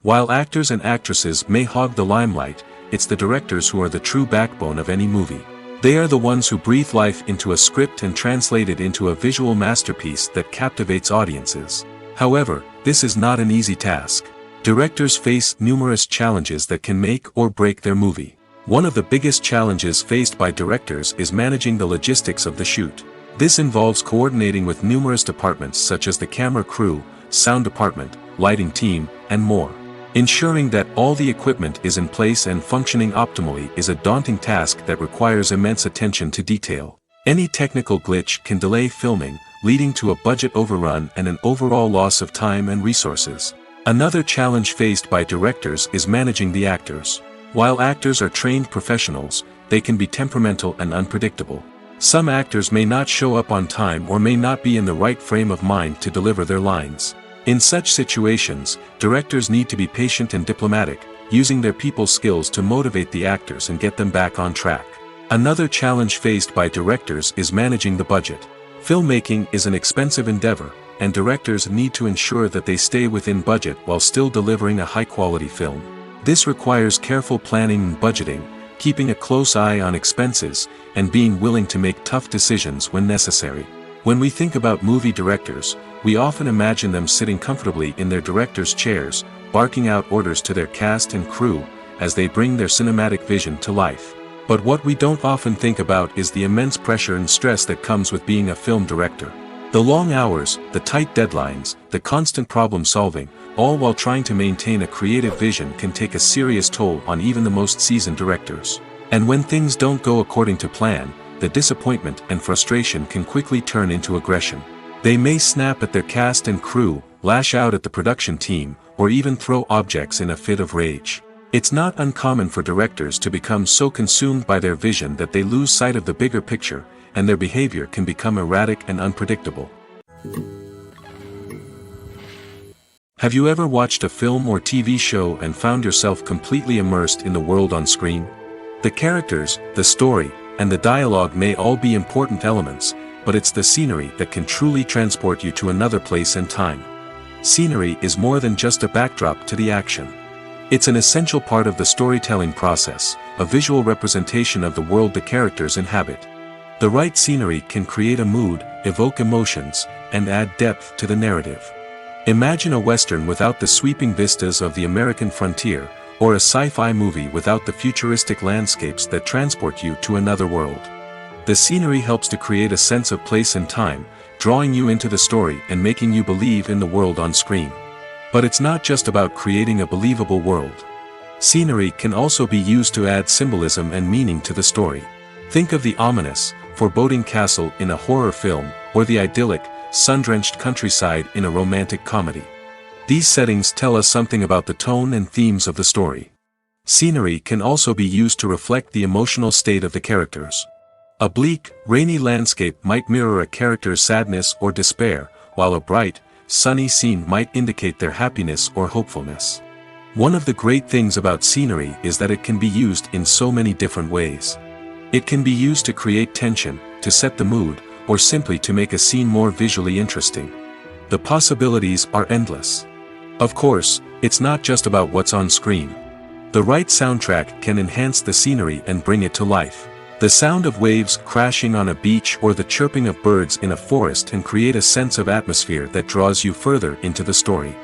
While actors and actresses may hog the limelight, it's the directors who are the true backbone of any movie. They are the ones who breathe life into a script and translate it into a visual masterpiece that captivates audiences. However, this is not an easy task. Directors face numerous challenges that can make or break their movie. One of the biggest challenges faced by directors is managing the logistics of the shoot. This involves coordinating with numerous departments such as the camera crew, sound department, lighting team, and more. Ensuring that all the equipment is in place and functioning optimally is a daunting task that requires immense attention to detail. Any technical glitch can delay filming, leading to a budget overrun and an overall loss of time and resources. Another challenge faced by directors is managing the actors. While actors are trained professionals, they can be temperamental and unpredictable. Some actors may not show up on time or may not be in the right frame of mind to deliver their lines. In such situations, directors need to be patient and diplomatic, using their people skills to motivate the actors and get them back on track. Another challenge faced by directors is managing the budget. Filmmaking is an expensive endeavor, and directors need to ensure that they stay within budget while still delivering a high-quality film. This requires careful planning and budgeting, keeping a close eye on expenses, and being willing to make tough decisions when necessary. When we think about movie directors, we often imagine them sitting comfortably in their director's chairs, barking out orders to their cast and crew, as they bring their cinematic vision to life. But what we don't often think about is the immense pressure and stress that comes with being a film director. The long hours, the tight deadlines, the constant problem solving, all while trying to maintain a creative vision can take a serious toll on even the most seasoned directors. And when things don't go according to plan, the disappointment and frustration can quickly turn into aggression. They may snap at their cast and crew, lash out at the production team, or even throw objects in a fit of rage. It's not uncommon for directors to become so consumed by their vision that they lose sight of the bigger picture, and their behavior can become erratic and unpredictable. Have you ever watched a film or TV show and found yourself completely immersed in the world on screen? The characters, the story, and the dialogue may all be important elements, but it's the scenery that can truly transport you to another place and time. Scenery is more than just a backdrop to the action. It's an essential part of the storytelling process, a visual representation of the world the characters inhabit. The right scenery can create a mood, evoke emotions, and add depth to the narrative. Imagine a Western without the sweeping vistas of the American frontier, or a sci-fi movie without the futuristic landscapes that transport you to another world. The scenery helps to create a sense of place and time, drawing you into the story and making you believe in the world on screen. But it's not just about creating a believable world. Scenery can also be used to add symbolism and meaning to the story. Think of the ominous, foreboding castle in a horror film, or the idyllic, sun-drenched countryside in a romantic comedy. These settings tell us something about the tone and themes of the story. Scenery can also be used to reflect the emotional state of the characters. A bleak, rainy landscape might mirror a character's sadness or despair, while a bright, sunny scene might indicate their happiness or hopefulness. One of the great things about scenery is that it can be used in so many different ways. It can be used to create tension, to set the mood, or simply to make a scene more visually interesting. The possibilities are endless. Of course, it's not just about what's on screen. The right soundtrack can enhance the scenery and bring it to life. The sound of waves crashing on a beach or the chirping of birds in a forest can create a sense of atmosphere that draws you further into the story.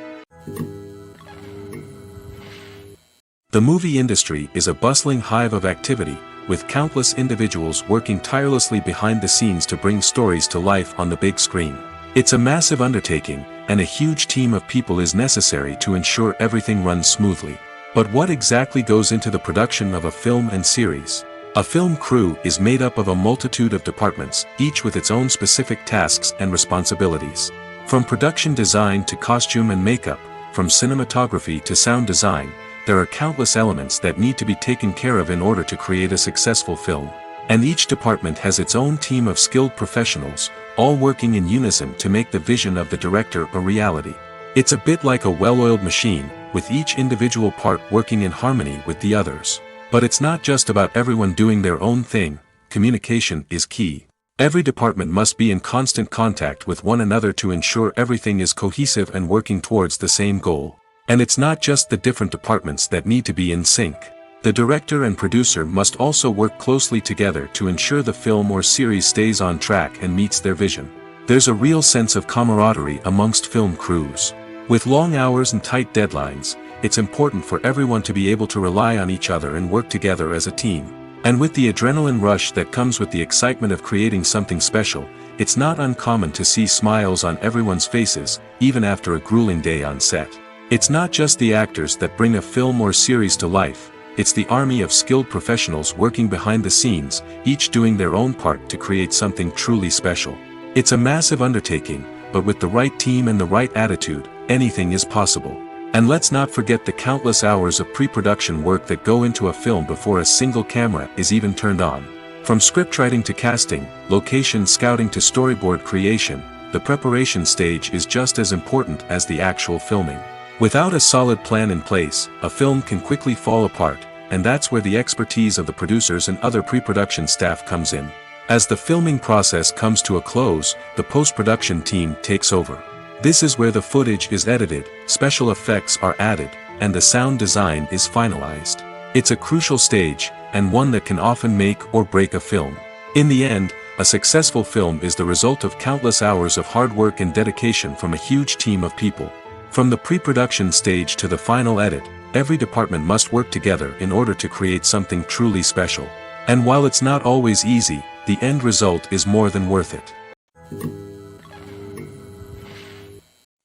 The movie industry is a bustling hive of activity, with countless individuals working tirelessly behind the scenes to bring stories to life on the big screen. It's a massive undertaking, and a huge team of people is necessary to ensure everything runs smoothly. But what exactly goes into the production of a film and series? A film crew is made up of a multitude of departments, each with its own specific tasks and responsibilities. From production design to costume and makeup, from cinematography to sound design, there are countless elements that need to be taken care of in order to create a successful film. And each department has its own team of skilled professionals, all working in unison to make the vision of the director a reality. It's a bit like a well-oiled machine, with each individual part working in harmony with the others. But it's not just about everyone doing their own thing. Communication is key. Every department must be in constant contact with one another to ensure everything is cohesive and working towards the same goal. And it's not just the different departments that need to be in sync. The director and producer must also work closely together to ensure the film or series stays on track and meets their vision. There's a real sense of camaraderie amongst film crews. With long hours and tight deadlines, it's important for everyone to be able to rely on each other and work together as a team. And with the adrenaline rush that comes with the excitement of creating something special, it's not uncommon to see smiles on everyone's faces, even after a grueling day on set. It's not just the actors that bring a film or series to life, it's the army of skilled professionals working behind the scenes, each doing their own part to create something truly special. It's a massive undertaking, but with the right team and the right attitude, anything is possible. And let's not forget the countless hours of pre-production work that go into a film before a single camera is even turned on. From scriptwriting to casting, location scouting to storyboard creation, the preparation stage is just as important as the actual filming. Without a solid plan in place, a film can quickly fall apart, and that's where the expertise of the producers and other pre-production staff comes in. As the filming process comes to a close, the post-production team takes over. This is where the footage is edited, special effects are added, and the sound design is finalized. It's a crucial stage, and one that can often make or break a film. In the end, a successful film is the result of countless hours of hard work and dedication from a huge team of people. From the pre-production stage to the final edit, every department must work together in order to create something truly special. And while it's not always easy, the end result is more than worth it.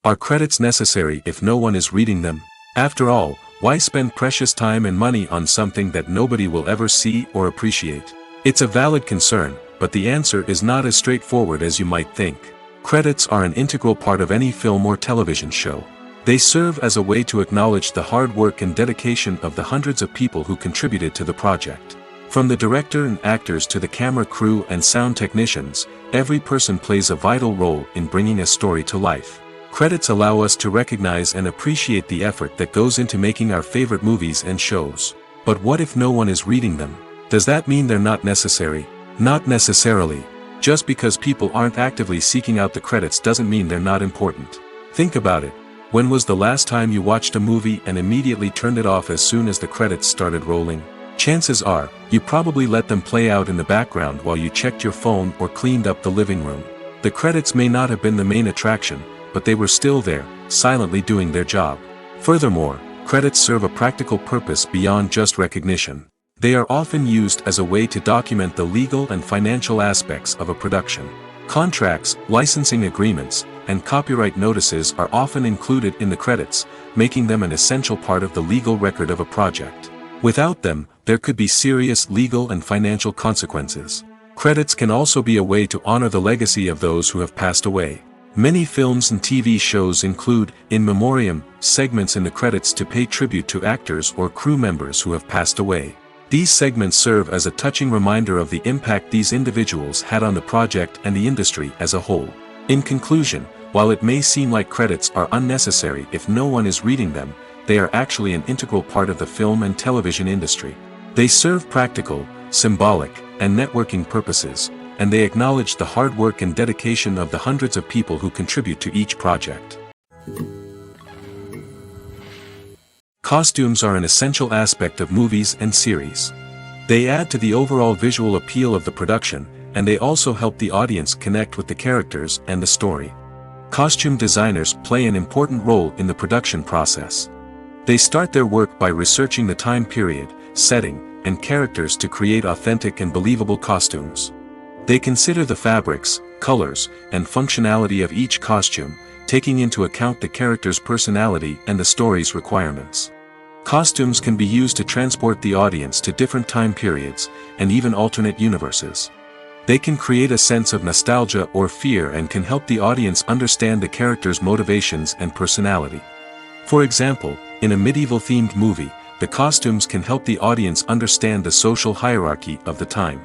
Are credits necessary if no one is reading them? After all, why spend precious time and money on something that nobody will ever see or appreciate? It's a valid concern, but the answer is not as straightforward as you might think. Credits are an integral part of any film or television show. They serve as a way to acknowledge the hard work and dedication of the hundreds of people who contributed to the project. From the director and actors to the camera crew and sound technicians, every person plays a vital role in bringing a story to life. Credits allow us to recognize and appreciate the effort that goes into making our favorite movies and shows. But what if no one is reading them? Does that mean they're not necessary? Not necessarily. Just because people aren't actively seeking out the credits doesn't mean they're not important. Think about it. When was the last time you watched a movie and immediately turned it off as soon as the credits started rolling? Chances are, you probably let them play out in the background while you checked your phone or cleaned up the living room. The credits may not have been the main attraction, but they were still there, silently doing their job. Furthermore, credits serve a practical purpose beyond just recognition. They are often used as a way to document the legal and financial aspects of a production. Contracts, licensing agreements, and copyright notices are often included in the credits, making them an essential part of the legal record of a project. Without them, there could be serious legal and financial consequences. Credits can also be a way to honor the legacy of those who have passed away. Many films and TV shows include, in memoriam, segments in the credits to pay tribute to actors or crew members who have passed away. These segments serve as a touching reminder of the impact these individuals had on the project and the industry as a whole. In conclusion, while it may seem like credits are unnecessary if no one is reading them, they are actually an integral part of the film and television industry. They serve practical, symbolic, and networking purposes, and they acknowledge the hard work and dedication of the hundreds of people who contribute to each project. Costumes are an essential aspect of movies and series. They add to the overall visual appeal of the production, and they also help the audience connect with the characters and the story. Costume designers play an important role in the production process. They start their work by researching the time period, setting, and characters to create authentic and believable costumes. They consider the fabrics, colors, and functionality of each costume, taking into account the character's personality and the story's requirements. Costumes can be used to transport the audience to different time periods, and even alternate universes. They can create a sense of nostalgia or fear and can help the audience understand the character's motivations and personality. For example, in a medieval-themed movie, the costumes can help the audience understand the social hierarchy of the time.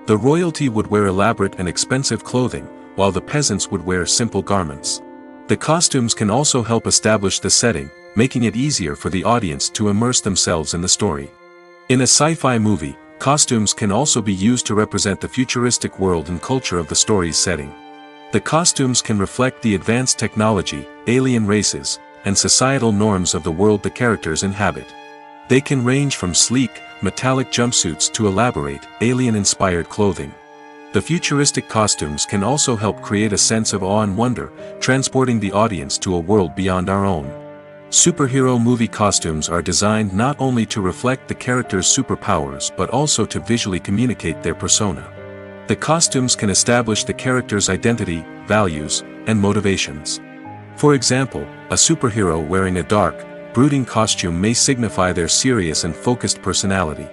The royalty would wear elaborate and expensive clothing, while the peasants would wear simple garments. The costumes can also help establish the setting, making it easier for the audience to immerse themselves in the story. In a sci-fi movie, costumes can also be used to represent the futuristic world and culture of the story's setting. The costumes can reflect the advanced technology, alien races, and societal norms of the world the characters inhabit. They can range from sleek, metallic jumpsuits to elaborate, alien-inspired clothing. The futuristic costumes can also help create a sense of awe and wonder, transporting the audience to a world beyond our own. Superhero movie costumes are designed not only to reflect the character's superpowers but also to visually communicate their persona. The costumes can establish the character's identity, values, and motivations. For example, a superhero wearing a dark, brooding costume may signify their serious and focused personality.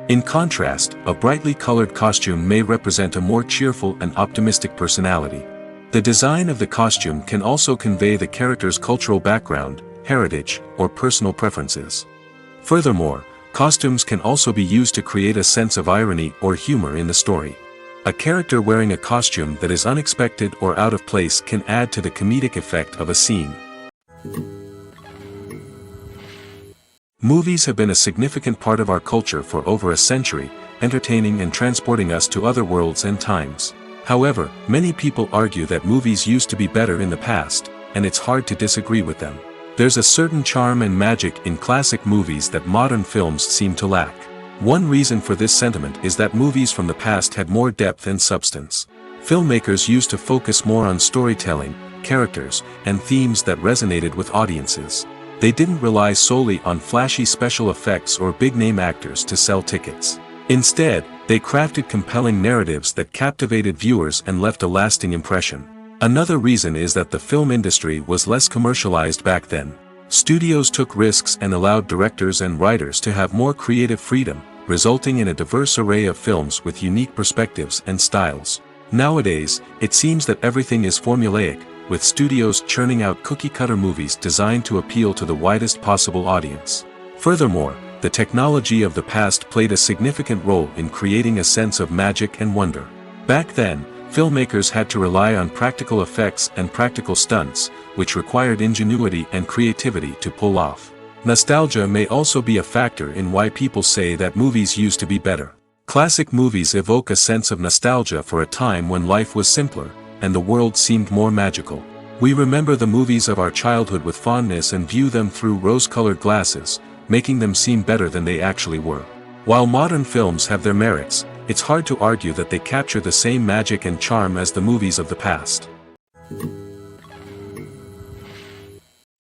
In contrast, a brightly colored costume may represent a more cheerful and optimistic personality. The design of the costume can also convey the character's cultural background, heritage, or personal preferences. Furthermore, costumes can also be used to create a sense of irony or humor in the story. A character wearing a costume that is unexpected or out of place can add to the comedic effect of a scene. Movies have been a significant part of our culture for over a century, entertaining and transporting us to other worlds and times. However, many people argue that movies used to be better in the past, and it's hard to disagree with them. There's a certain charm and magic in classic movies that modern films seem to lack. One reason for this sentiment is that movies from the past had more depth and substance. Filmmakers used to focus more on storytelling, characters, and themes that resonated with audiences. They didn't rely solely on flashy special effects or big-name actors to sell tickets. Instead, They crafted compelling narratives that captivated viewers and left a lasting impression. Another reason is that the film industry was less commercialized back then. Studios took risks and allowed directors and writers to have more creative freedom, resulting in a diverse array of films with unique perspectives and styles. Nowadays, it seems that everything is formulaic, with studios churning out cookie-cutter movies designed to appeal to the widest possible audience. Furthermore, the technology of the past played a significant role in creating a sense of magic and wonder. Back then, filmmakers had to rely on practical effects and practical stunts, which required ingenuity and creativity to pull off. Nostalgia may also be a factor in why people say that movies used to be better. Classic movies evoke a sense of nostalgia for a time when life was simpler, and the world seemed more magical. We remember the movies of our childhood with fondness and view them through rose-colored glasses, making them seem better than they actually were. While modern films have their merits, it's hard to argue that they capture the same magic and charm as the movies of the past.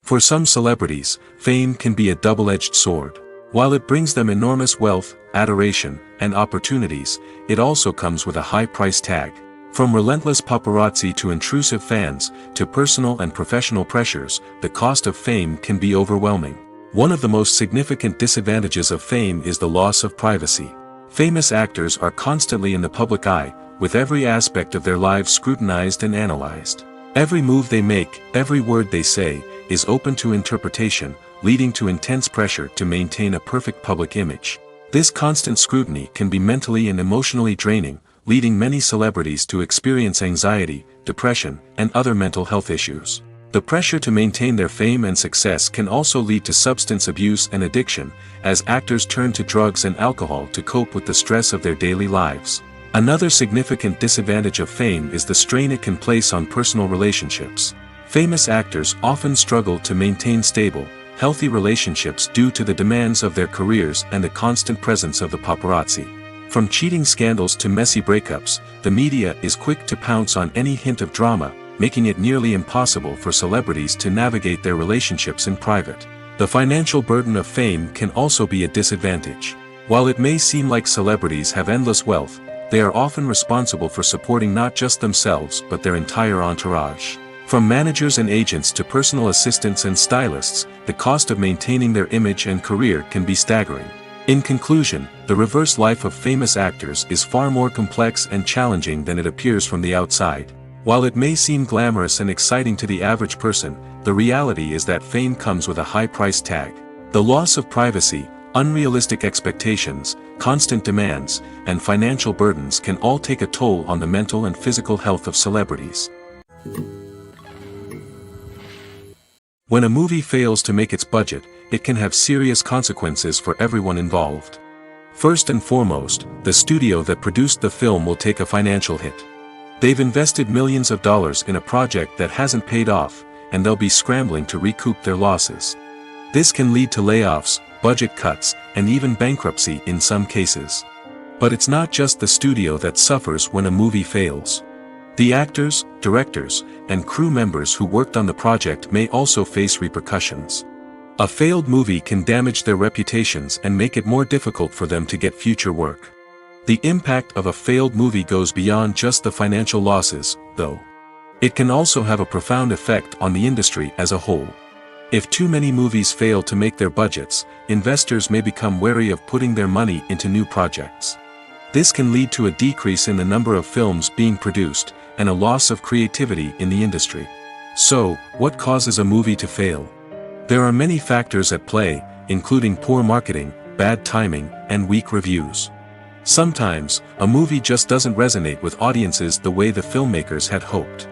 For some celebrities, fame can be a double-edged sword. While it brings them enormous wealth, adoration, and opportunities, it also comes with a high price tag. From relentless paparazzi to intrusive fans, to personal and professional pressures, the cost of fame can be overwhelming. One of the most significant disadvantages of fame is the loss of privacy. Famous actors are constantly in the public eye, with every aspect of their lives scrutinized and analyzed. Every move they make, every word they say, is open to interpretation, leading to intense pressure to maintain a perfect public image. This constant scrutiny can be mentally and emotionally draining, leading many celebrities to experience anxiety, depression, and other mental health issues. The pressure to maintain their fame and success can also lead to substance abuse and addiction, as actors turn to drugs and alcohol to cope with the stress of their daily lives. Another significant disadvantage of fame is the strain it can place on personal relationships. Famous actors often struggle to maintain stable, healthy relationships due to the demands of their careers and the constant presence of the paparazzi. From cheating scandals to messy breakups, the media is quick to pounce on any hint of drama, making it nearly impossible for celebrities to navigate their relationships in private. The financial burden of fame can also be a disadvantage. While it may seem like celebrities have endless wealth, they are often responsible for supporting not just themselves but their entire entourage. From managers and agents to personal assistants and stylists, the cost of maintaining their image and career can be staggering. In conclusion, the reverse life of famous actors is far more complex and challenging than it appears from the outside. While it may seem glamorous and exciting to the average person, the reality is that fame comes with a high price tag. The loss of privacy, unrealistic expectations, constant demands, and financial burdens can all take a toll on the mental and physical health of celebrities. When a movie fails to make its budget, it can have serious consequences for everyone involved. First and foremost, the studio that produced the film will take a financial hit. They've invested millions of dollars in a project that hasn't paid off, and they'll be scrambling to recoup their losses. This can lead to layoffs, budget cuts, and even bankruptcy in some cases. But it's not just the studio that suffers when a movie fails. The actors, directors, and crew members who worked on the project may also face repercussions. A failed movie can damage their reputations and make it more difficult for them to get future work. The impact of a failed movie goes beyond just the financial losses, though. It can also have a profound effect on the industry as a whole. If too many movies fail to make their budgets, investors may become wary of putting their money into new projects. This can lead to a decrease in the number of films being produced, and a loss of creativity in the industry. So, what causes a movie to fail? There are many factors at play, including poor marketing, bad timing, and weak reviews. Sometimes, a movie just doesn't resonate with audiences the way the filmmakers had hoped.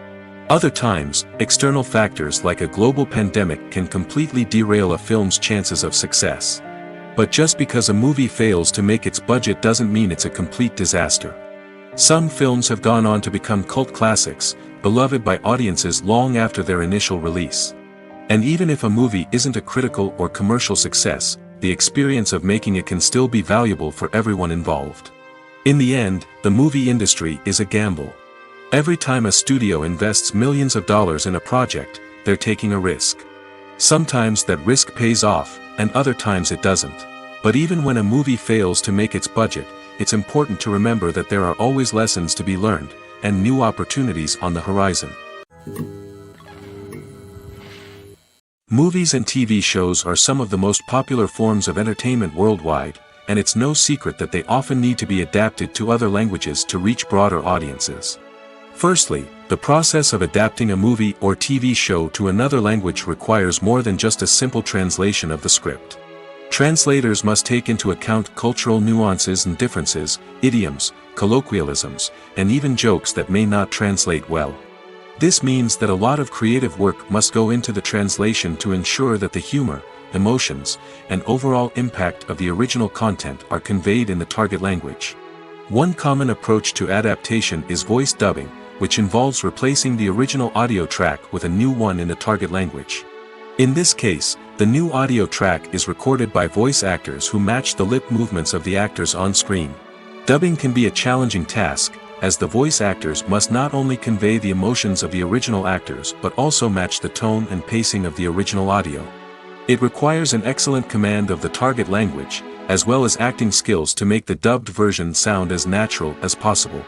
Other times, external factors like a global pandemic can completely derail a film's chances of success. But just because a movie fails to make its budget doesn't mean it's a complete disaster. Some films have gone on to become cult classics, beloved by audiences long after their initial release. And even if a movie isn't a critical or commercial success, the experience of making it can still be valuable for everyone involved. In the end, the movie industry is a gamble. Every time a studio invests millions of dollars in a project, they're taking a risk. Sometimes that risk pays off, and other times it doesn't. But even when a movie fails to make its budget, it's important to remember that there are always lessons to be learned, and new opportunities on the horizon. Movies and TV shows are some of the most popular forms of entertainment worldwide, and it's no secret that they often need to be adapted to other languages to reach broader audiences. Firstly, the process of adapting a movie or TV show to another language requires more than just a simple translation of the script. Translators must take into account cultural nuances and differences, idioms, colloquialisms, and even jokes that may not translate well. This means that a lot of creative work must go into the translation to ensure that the humor, emotions, and overall impact of the original content are conveyed in the target language. One common approach to adaptation is voice dubbing, which involves replacing the original audio track with a new one in the target language. In this case, the new audio track is recorded by voice actors who match the lip movements of the actors on screen. Dubbing can be a challenging task, as the voice actors must not only convey the emotions of the original actors but also match the tone and pacing of the original audio. It requires an excellent command of the target language, as well as acting skills to make the dubbed version sound as natural as possible.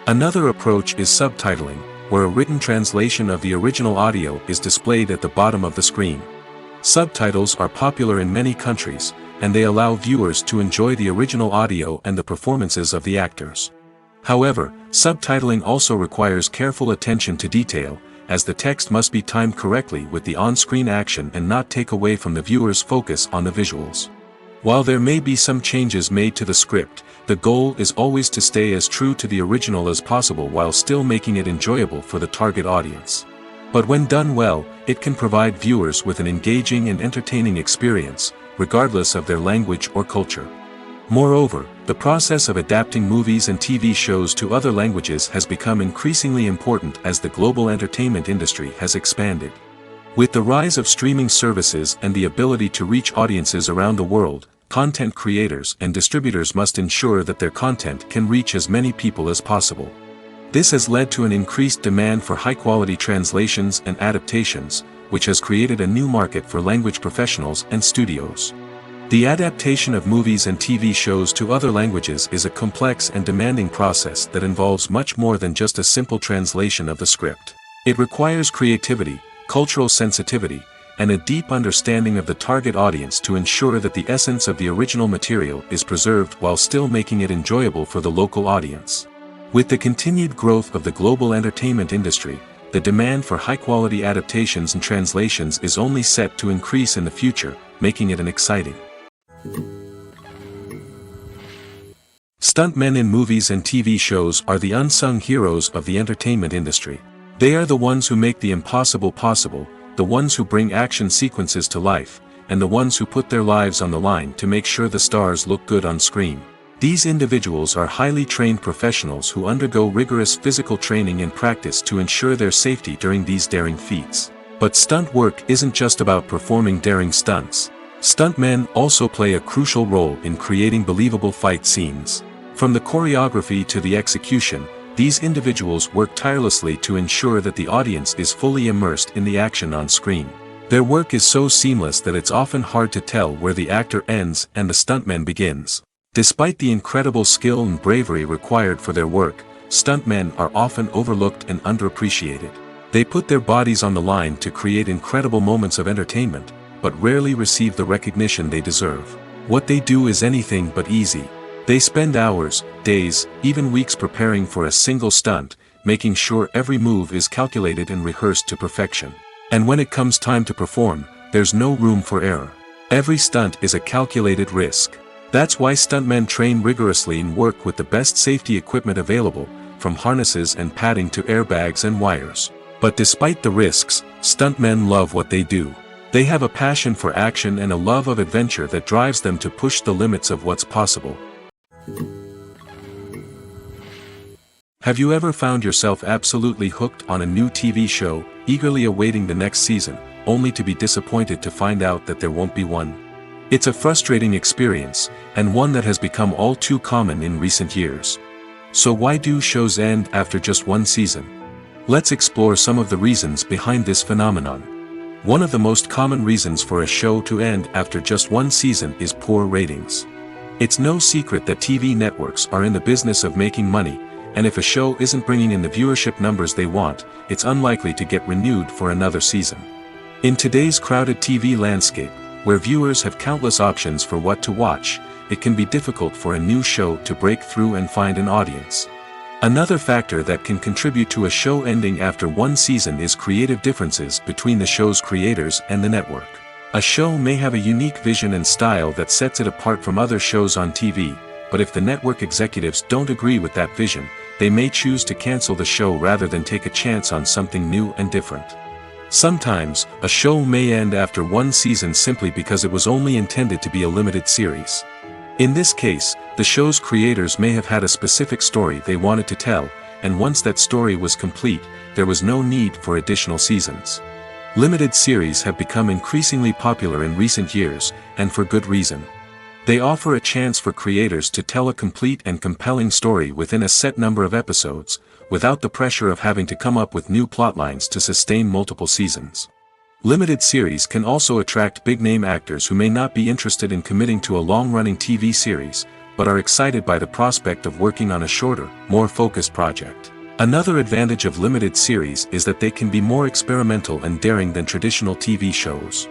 Another approach is subtitling, where a written translation of the original audio is displayed at the bottom of the screen. Subtitles are popular in many countries, and they allow viewers to enjoy the original audio and the performances of the actors. However, subtitling also requires careful attention to detail, as the text must be timed correctly with the on-screen action and not take away from the viewer's focus on the visuals. While there may be some changes made to the script, the goal is always to stay as true to the original as possible while still making it enjoyable for the target audience. But when done well, it can provide viewers with an engaging and entertaining experience, regardless of their language or culture. Moreover, the process of adapting movies and TV shows to other languages has become increasingly important as the global entertainment industry has expanded. With the rise of streaming services and the ability to reach audiences around the world, content creators and distributors must ensure that their content can reach as many people as possible. This has led to an increased demand for high-quality translations and adaptations, which has created a new market for language professionals and studios. The adaptation of movies and TV shows to other languages is a complex and demanding process that involves much more than just a simple translation of the script. It requires creativity, cultural sensitivity, and a deep understanding of the target audience to ensure that the essence of the original material is preserved while still making it enjoyable for the local audience. With the continued growth of the global entertainment industry, the demand for high-quality adaptations and translations is only set to increase in the future, making it an exciting. Stuntmen in movies and TV shows are the unsung heroes of the entertainment industry. They are the ones who make the impossible possible, the ones who bring action sequences to life, and the ones who put their lives on the line to make sure the stars look good on screen. These individuals are highly trained professionals who undergo rigorous physical training and practice to ensure their safety during these daring feats. But stunt work isn't just about performing daring stunts. Stuntmen also play a crucial role in creating believable fight scenes. From the choreography to the execution, these individuals work tirelessly to ensure that the audience is fully immersed in the action on screen. Their work is so seamless that it's often hard to tell where the actor ends and the stuntman begins. Despite the incredible skill and bravery required for their work, stuntmen are often overlooked and underappreciated. They put their bodies on the line to create incredible moments of entertainment, but rarely receive the recognition they deserve. What they do is anything but easy. They spend hours, days, even weeks preparing for a single stunt, making sure every move is calculated and rehearsed to perfection. And when it comes time to perform, there's no room for error. Every stunt is a calculated risk. That's why stuntmen train rigorously and work with the best safety equipment available, from harnesses and padding to airbags and wires. But despite the risks, stuntmen love what they do. They have a passion for action and a love of adventure that drives them to push the limits of what's possible. Have you ever found yourself absolutely hooked on a new TV show, eagerly awaiting the next season, only to be disappointed to find out that there won't be one? It's a frustrating experience, and one that has become all too common in recent years. So why do shows end after just one season? Let's explore some of the reasons behind this phenomenon. One of the most common reasons for a show to end after just one season is poor ratings. It's no secret that TV networks are in the business of making money, and if a show isn't bringing in the viewership numbers they want, it's unlikely to get renewed for another season. In today's crowded TV landscape, where viewers have countless options for what to watch, it can be difficult for a new show to break through and find an audience. Another factor that can contribute to a show ending after one season is creative differences between the show's creators and the network. A show may have a unique vision and style that sets it apart from other shows on TV, but if the network executives don't agree with that vision, they may choose to cancel the show rather than take a chance on something new and different. Sometimes, a show may end after one season simply because it was only intended to be a limited series. In this case, the show's creators may have had a specific story they wanted to tell, and once that story was complete, there was no need for additional seasons. Limited series have become increasingly popular in recent years, and for good reason. They offer a chance for creators to tell a complete and compelling story within a set number of episodes, without the pressure of having to come up with new plotlines to sustain multiple seasons. Limited series can also attract big-name actors who may not be interested in committing to a long-running TV series, but are excited by the prospect of working on a shorter, more focused project. Another advantage of limited series is that they can be more experimental and daring than traditional TV shows.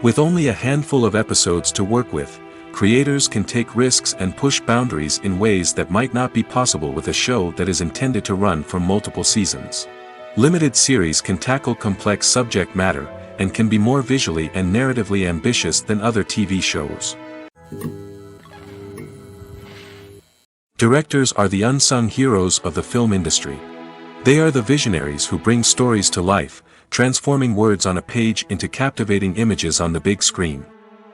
With only a handful of episodes to work with, creators can take risks and push boundaries in ways that might not be possible with a show that is intended to run for multiple seasons. Limited series can tackle complex subject matter, and can be more visually and narratively ambitious than other TV shows. Directors are the unsung heroes of the film industry. They are the visionaries who bring stories to life, transforming words on a page into captivating images on the big screen.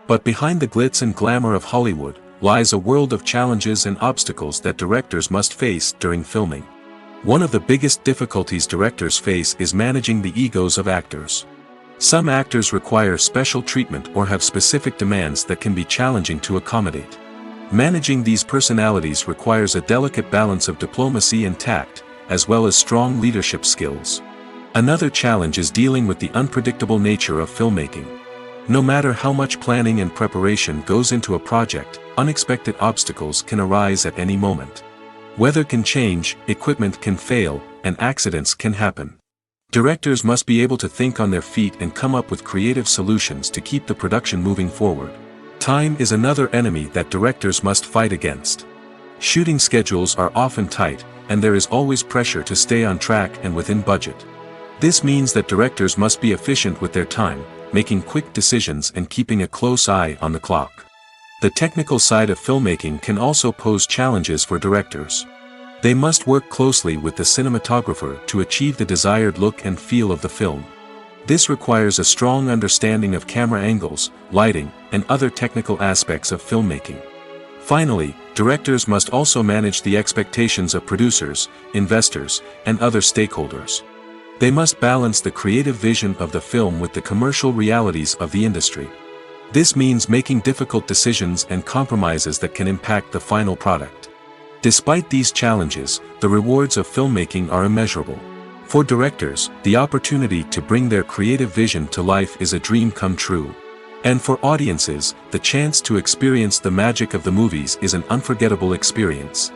But behind the glitz and glamour of Hollywood, lies a world of challenges and obstacles that directors must face during filming. One of the biggest difficulties directors face is managing the egos of actors. Some actors require special treatment or have specific demands that can be challenging to accommodate. Managing these personalities requires a delicate balance of diplomacy and tact, as well as strong leadership skills. Another challenge is dealing with the unpredictable nature of filmmaking. No matter how much planning and preparation goes into a project, unexpected obstacles can arise at any moment. Weather can change, equipment can fail, and accidents can happen. Directors must be able to think on their feet and come up with creative solutions to keep the production moving forward. Time is another enemy that directors must fight against. Shooting schedules are often tight, and there is always pressure to stay on track and within budget. This means that directors must be efficient with their time, making quick decisions and keeping a close eye on the clock. The technical side of filmmaking can also pose challenges for directors. They must work closely with the cinematographer to achieve the desired look and feel of the film. This requires a strong understanding of camera angles, lighting, and other technical aspects of filmmaking. Finally, directors must also manage the expectations of producers, investors, and other stakeholders. They must balance the creative vision of the film with the commercial realities of the industry. This means making difficult decisions and compromises that can impact the final product. Despite these challenges, the rewards of filmmaking are immeasurable. For directors, the opportunity to bring their creative vision to life is a dream come true. And for audiences, the chance to experience the magic of the movies is an unforgettable experience.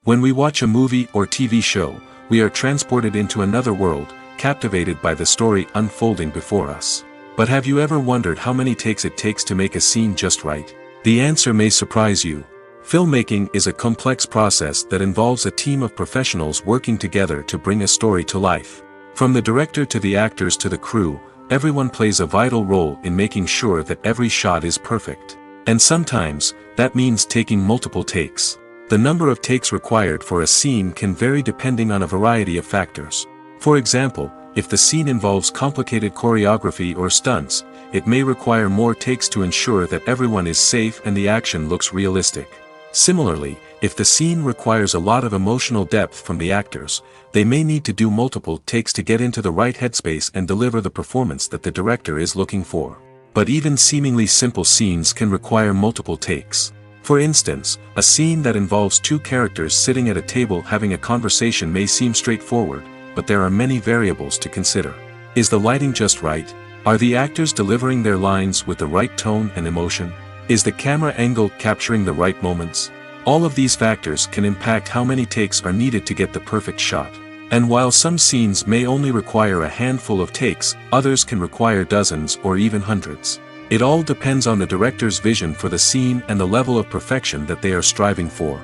When we watch a movie or TV show, we are transported into another world, captivated by the story unfolding before us. But have you ever wondered how many takes it takes to make a scene just right? The answer may surprise you. Filmmaking is a complex process that involves a team of professionals working together to bring a story to life. From the director to the actors to the crew, everyone plays a vital role in making sure that every shot is perfect. And sometimes, that means taking multiple takes. The number of takes required for a scene can vary depending on a variety of factors. For example, if the scene involves complicated choreography or stunts, it may require more takes to ensure that everyone is safe and the action looks realistic. Similarly, if the scene requires a lot of emotional depth from the actors, they may need to do multiple takes to get into the right headspace and deliver the performance that the director is looking for. But even seemingly simple scenes can require multiple takes. For instance, a scene that involves two characters sitting at a table having a conversation may seem straightforward, but there are many variables to consider. Is the lighting just right? Are the actors delivering their lines with the right tone and emotion? Is the camera angle capturing the right moments? All of these factors can impact how many takes are needed to get the perfect shot. And while some scenes may only require a handful of takes, others can require dozens or even hundreds. It all depends on the director's vision for the scene and the level of perfection that they are striving for.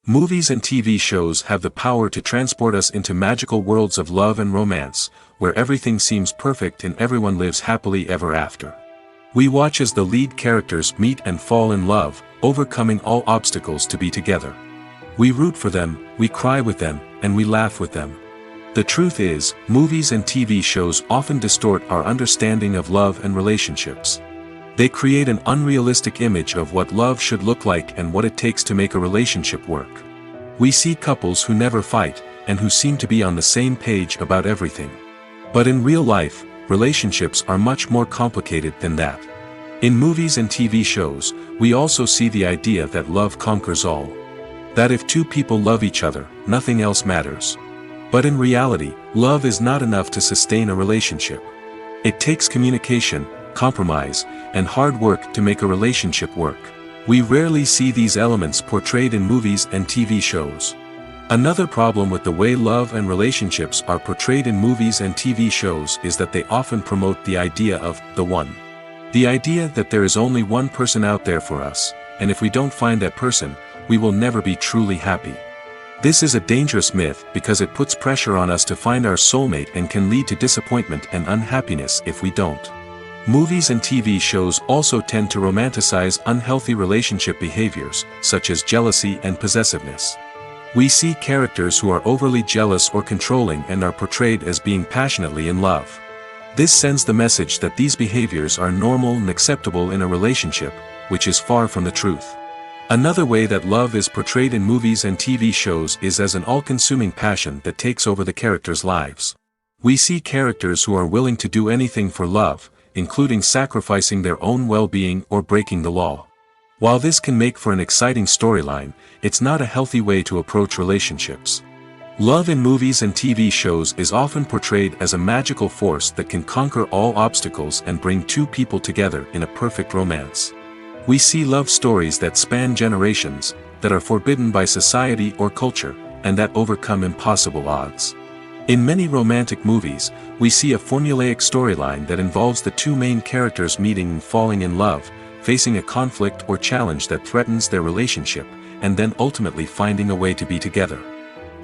Movies and TV shows have the power to transport us into magical worlds of love and romance, where everything seems perfect and everyone lives happily ever after. We watch as the lead characters meet and fall in love, overcoming all obstacles to be together. We root for them, we cry with them, and we laugh with them. The truth is, movies and TV shows often distort our understanding of love and relationships. They create an unrealistic image of what love should look like and what it takes to make a relationship work. We see couples who never fight, and who seem to be on the same page about everything. But in real life, relationships are much more complicated than that. In movies and TV shows, we also see the idea that love conquers all. That if two people love each other, nothing else matters. But in reality, love is not enough to sustain a relationship. It takes communication, compromise, and hard work to make a relationship work. We rarely see these elements portrayed in movies and TV shows. Another problem with the way love and relationships are portrayed in movies and TV shows is that they often promote the idea of the one. The idea that there is only one person out there for us, and if we don't find that person, we will never be truly happy. This is a dangerous myth because it puts pressure on us to find our soulmate and can lead to disappointment and unhappiness if we don't. Movies and TV shows also tend to romanticize unhealthy relationship behaviors, such as jealousy and possessiveness. We see characters who are overly jealous or controlling and are portrayed as being passionately in love. This sends the message that these behaviors are normal and acceptable in a relationship, which is far from the truth. Another way that love is portrayed in movies and TV shows is as an all-consuming passion that takes over the characters' lives. We see characters who are willing to do anything for love, including sacrificing their own well-being or breaking the law. While this can make for an exciting storyline, it's not a healthy way to approach relationships. Love in movies and TV shows is often portrayed as a magical force that can conquer all obstacles and bring two people together in a perfect romance. We see love stories that span generations, that are forbidden by society or culture, and that overcome impossible odds. In many romantic movies, we see a formulaic storyline that involves the two main characters meeting and falling in love, facing a conflict or challenge that threatens their relationship, and then ultimately finding a way to be together.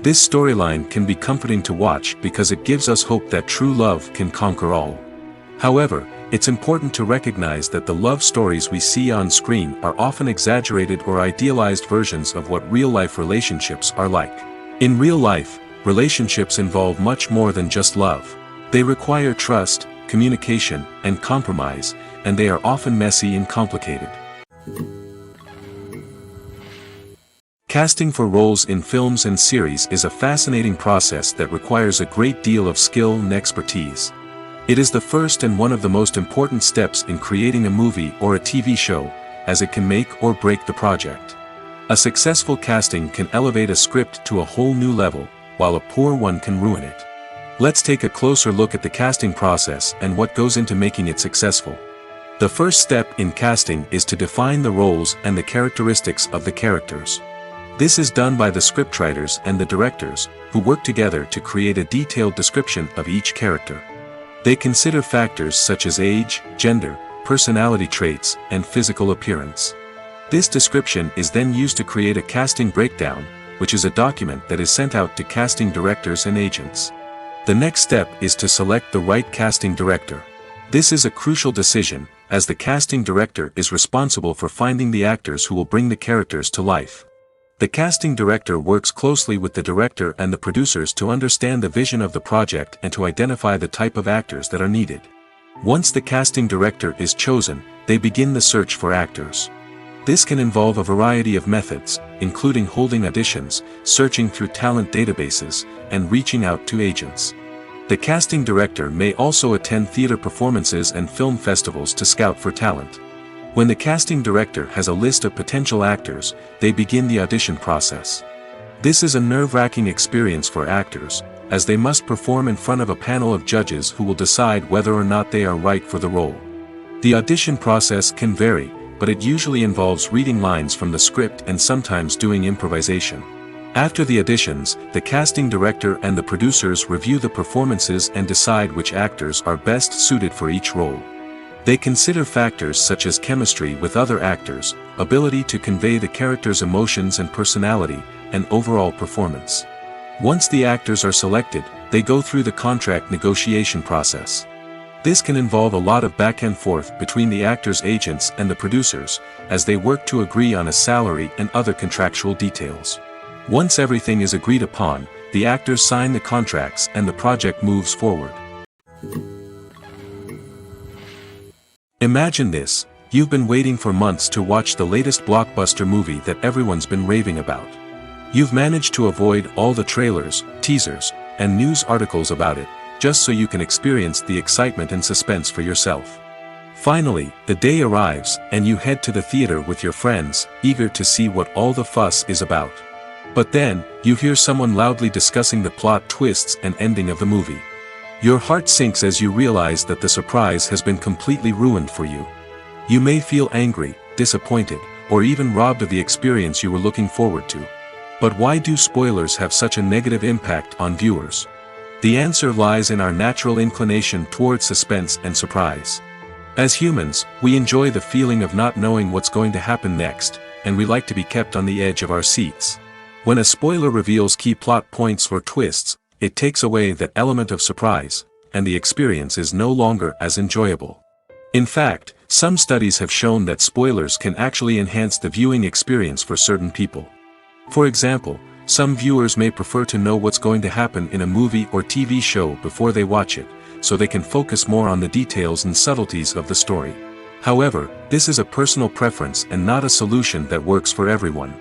This storyline can be comforting to watch because it gives us hope that true love can conquer all. However, it's important to recognize that the love stories we see on screen are often exaggerated or idealized versions of what real-life relationships are like. In real life, relationships involve much more than just love. They require trust, communication, and compromise, and they are often messy and complicated. Casting for roles in films and series is a fascinating process that requires a great deal of skill and expertise. It is the first and one of the most important steps in creating a movie or a TV show, as it can make or break the project. A successful casting can elevate a script to a whole new level, while a poor one can ruin it. Let's take a closer look at the casting process and what goes into making it successful. The first step in casting is to define the roles and the characteristics of the characters. This is done by the scriptwriters and the directors, who work together to create a detailed description of each character. They consider factors such as age, gender, personality traits, and physical appearance. This description is then used to create a casting breakdown, which is a document that is sent out to casting directors and agents. The next step is to select the right casting director. This is a crucial decision, as the casting director is responsible for finding the actors who will bring the characters to life. The casting director works closely with the director and the producers to understand the vision of the project and to identify the type of actors that are needed. Once the casting director is chosen, they begin the search for actors. This can involve a variety of methods, including holding auditions, searching through talent databases, and reaching out to agents. The casting director may also attend theater performances and film festivals to scout for talent. When the casting director has a list of potential actors, they begin the audition process. This is a nerve-wracking experience for actors, as they must perform in front of a panel of judges who will decide whether or not they are right for the role. The audition process can vary, but it usually involves reading lines from the script and sometimes doing improvisation. After the auditions, the casting director and the producers review the performances and decide which actors are best suited for each role. They consider factors such as chemistry with other actors, ability to convey the character's emotions and personality, and overall performance. Once the actors are selected, they go through the contract negotiation process. This can involve a lot of back and forth between the actors' agents and the producers, as they work to agree on a salary and other contractual details. Once everything is agreed upon, the actors sign the contracts and the project moves forward. Imagine this: you've been waiting for months to watch the latest blockbuster movie that everyone's been raving about. You've managed to avoid all the trailers, teasers, and news articles about it, just so you can experience the excitement and suspense for yourself. Finally, the day arrives, and you head to the theater with your friends, eager to see what all the fuss is about. But then, you hear someone loudly discussing the plot twists and ending of the movie. Your heart sinks as you realize that the surprise has been completely ruined for you. You may feel angry, disappointed, or even robbed of the experience you were looking forward to. But why do spoilers have such a negative impact on viewers? The answer lies in our natural inclination toward suspense and surprise. As humans, we enjoy the feeling of not knowing what's going to happen next, and we like to be kept on the edge of our seats. When a spoiler reveals key plot points or twists, it takes away that element of surprise, and the experience is no longer as enjoyable. In fact, some studies have shown that spoilers can actually enhance the viewing experience for certain people. For example, some viewers may prefer to know what's going to happen in a movie or TV show before they watch it, so they can focus more on the details and subtleties of the story. However, this is a personal preference and not a solution that works for everyone.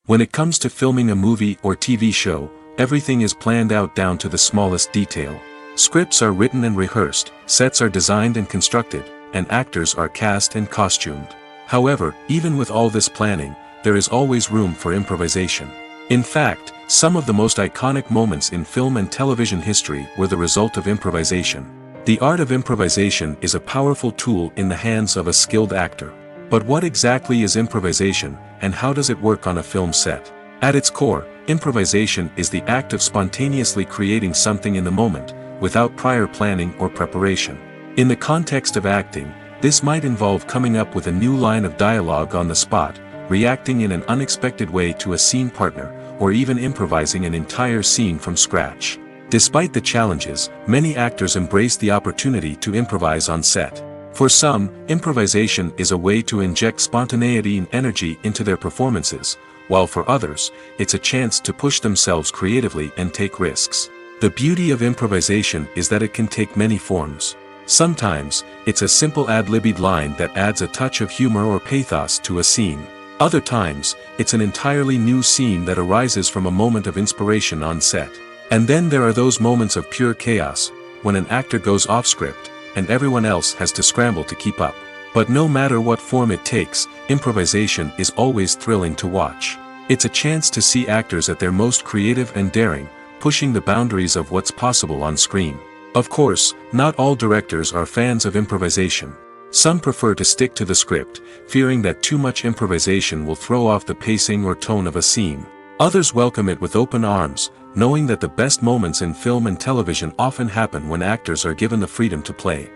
When it comes to filming a movie or TV show, everything is planned out down to the smallest detail. Scripts are written and rehearsed, sets are designed and constructed, and actors are cast and costumed. However, even with all this planning, there is always room for improvisation. In fact, some of the most iconic moments in film and television history were the result of improvisation. The art of improvisation is a powerful tool in the hands of a skilled actor. But what exactly is improvisation, and how does it work on a film set? At its core, improvisation is the act of spontaneously creating something in the moment, without prior planning or preparation. In the context of acting, this might involve coming up with a new line of dialogue on the spot, reacting in an unexpected way to a scene partner, or even improvising an entire scene from scratch. Despite the challenges, many actors embrace the opportunity to improvise on set. For some, improvisation is a way to inject spontaneity and energy into their performances, while for others, it's a chance to push themselves creatively and take risks. The beauty of improvisation is that it can take many forms. Sometimes, it's a simple ad-libbed line that adds a touch of humor or pathos to a scene. Other times, it's an entirely new scene that arises from a moment of inspiration on set. And then there are those moments of pure chaos, when an actor goes off script, and everyone else has to scramble to keep up. But no matter what form it takes, improvisation is always thrilling to watch. It's a chance to see actors at their most creative and daring, pushing the boundaries of what's possible on screen. Of course, not all directors are fans of improvisation. Some prefer to stick to the script, fearing that too much improvisation will throw off the pacing or tone of a scene. Others welcome it with open arms, knowing that the best moments in film and television often happen when actors are given the freedom to play.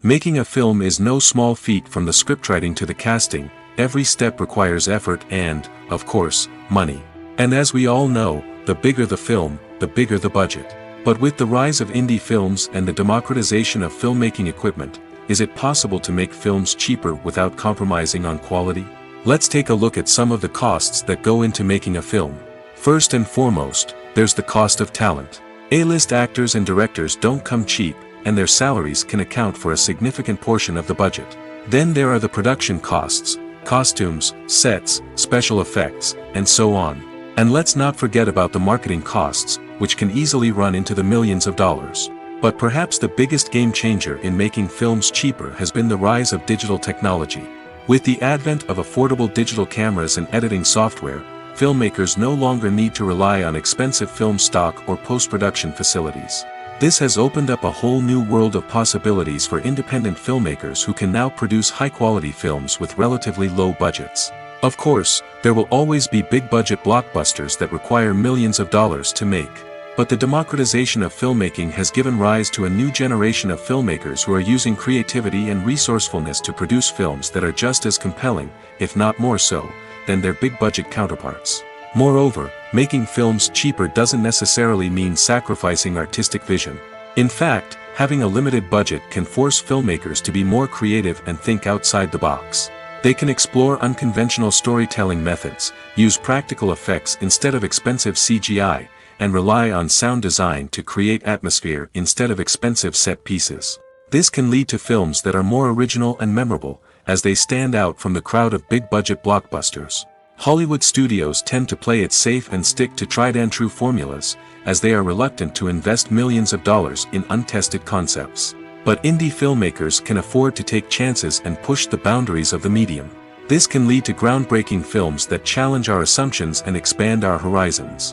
Making a film is no small feat. From the scriptwriting to the casting, every step requires effort and, of course, money. And as we all know, the bigger the film, the bigger the budget. But with the rise of indie films and the democratization of filmmaking equipment, is it possible to make films cheaper without compromising on quality? Let's take a look at some of the costs that go into making a film. First and foremost, there's the cost of talent. A-list actors and directors don't come cheap, and their salaries can account for a significant portion of the budget. Then there are the production costs, costumes, sets, special effects, and so on. And let's not forget about the marketing costs, which can easily run into the millions of dollars. But perhaps the biggest game changer in making films cheaper has been the rise of digital technology. With the advent of affordable digital cameras and editing software, filmmakers no longer need to rely on expensive film stock or post-production facilities. This has opened up a whole new world of possibilities for independent filmmakers who can now produce high-quality films with relatively low budgets. Of course, there will always be big-budget blockbusters that require millions of dollars to make. But the democratization of filmmaking has given rise to a new generation of filmmakers who are using creativity and resourcefulness to produce films that are just as compelling, if not more so, than their big-budget counterparts. Moreover, making films cheaper doesn't necessarily mean sacrificing artistic vision. In fact, having a limited budget can force filmmakers to be more creative and think outside the box. They can explore unconventional storytelling methods, use practical effects instead of expensive CGI, and rely on sound design to create atmosphere instead of expensive set pieces. This can lead to films that are more original and memorable, as they stand out from the crowd of big-budget blockbusters. Hollywood studios tend to play it safe and stick to tried-and-true formulas, as they are reluctant to invest millions of dollars in untested concepts. But indie filmmakers can afford to take chances and push the boundaries of the medium. This can lead to groundbreaking films that challenge our assumptions and expand our horizons.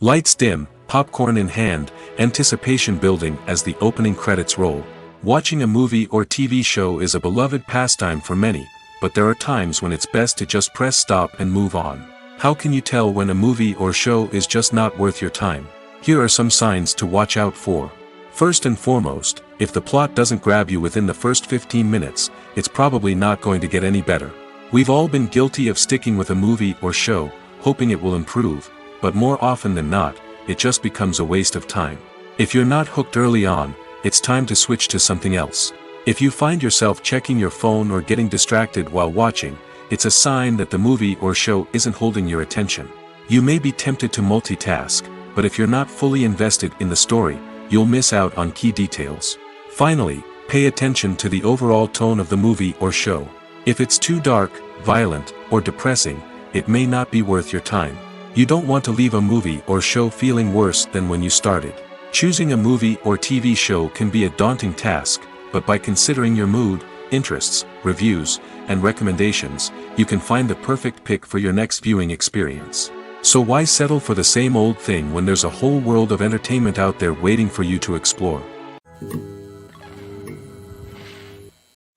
Lights dim, popcorn in hand, anticipation building as the opening credits roll. Watching a movie or TV show is a beloved pastime for many, but there are times when it's best to just press stop and move on. How can you tell when a movie or show is just not worth your time? Here are some signs to watch out for. First and foremost, if the plot doesn't grab you within the first 15 minutes, it's probably not going to get any better. We've all been guilty of sticking with a movie or show, hoping it will improve, but more often than not, it just becomes a waste of time. If you're not hooked early on, it's time to switch to something else. If you find yourself checking your phone or getting distracted while watching, it's a sign that the movie or show isn't holding your attention. You may be tempted to multitask, but if you're not fully invested in the story, you'll miss out on key details. Finally, pay attention to the overall tone of the movie or show. If it's too dark, violent, or depressing, it may not be worth your time. You don't want to leave a movie or show feeling worse than when you started. Choosing a movie or TV show can be a daunting task, but by considering your mood, interests, reviews, and recommendations, you can find the perfect pick for your next viewing experience. So why settle for the same old thing when there's a whole world of entertainment out there waiting for you to explore?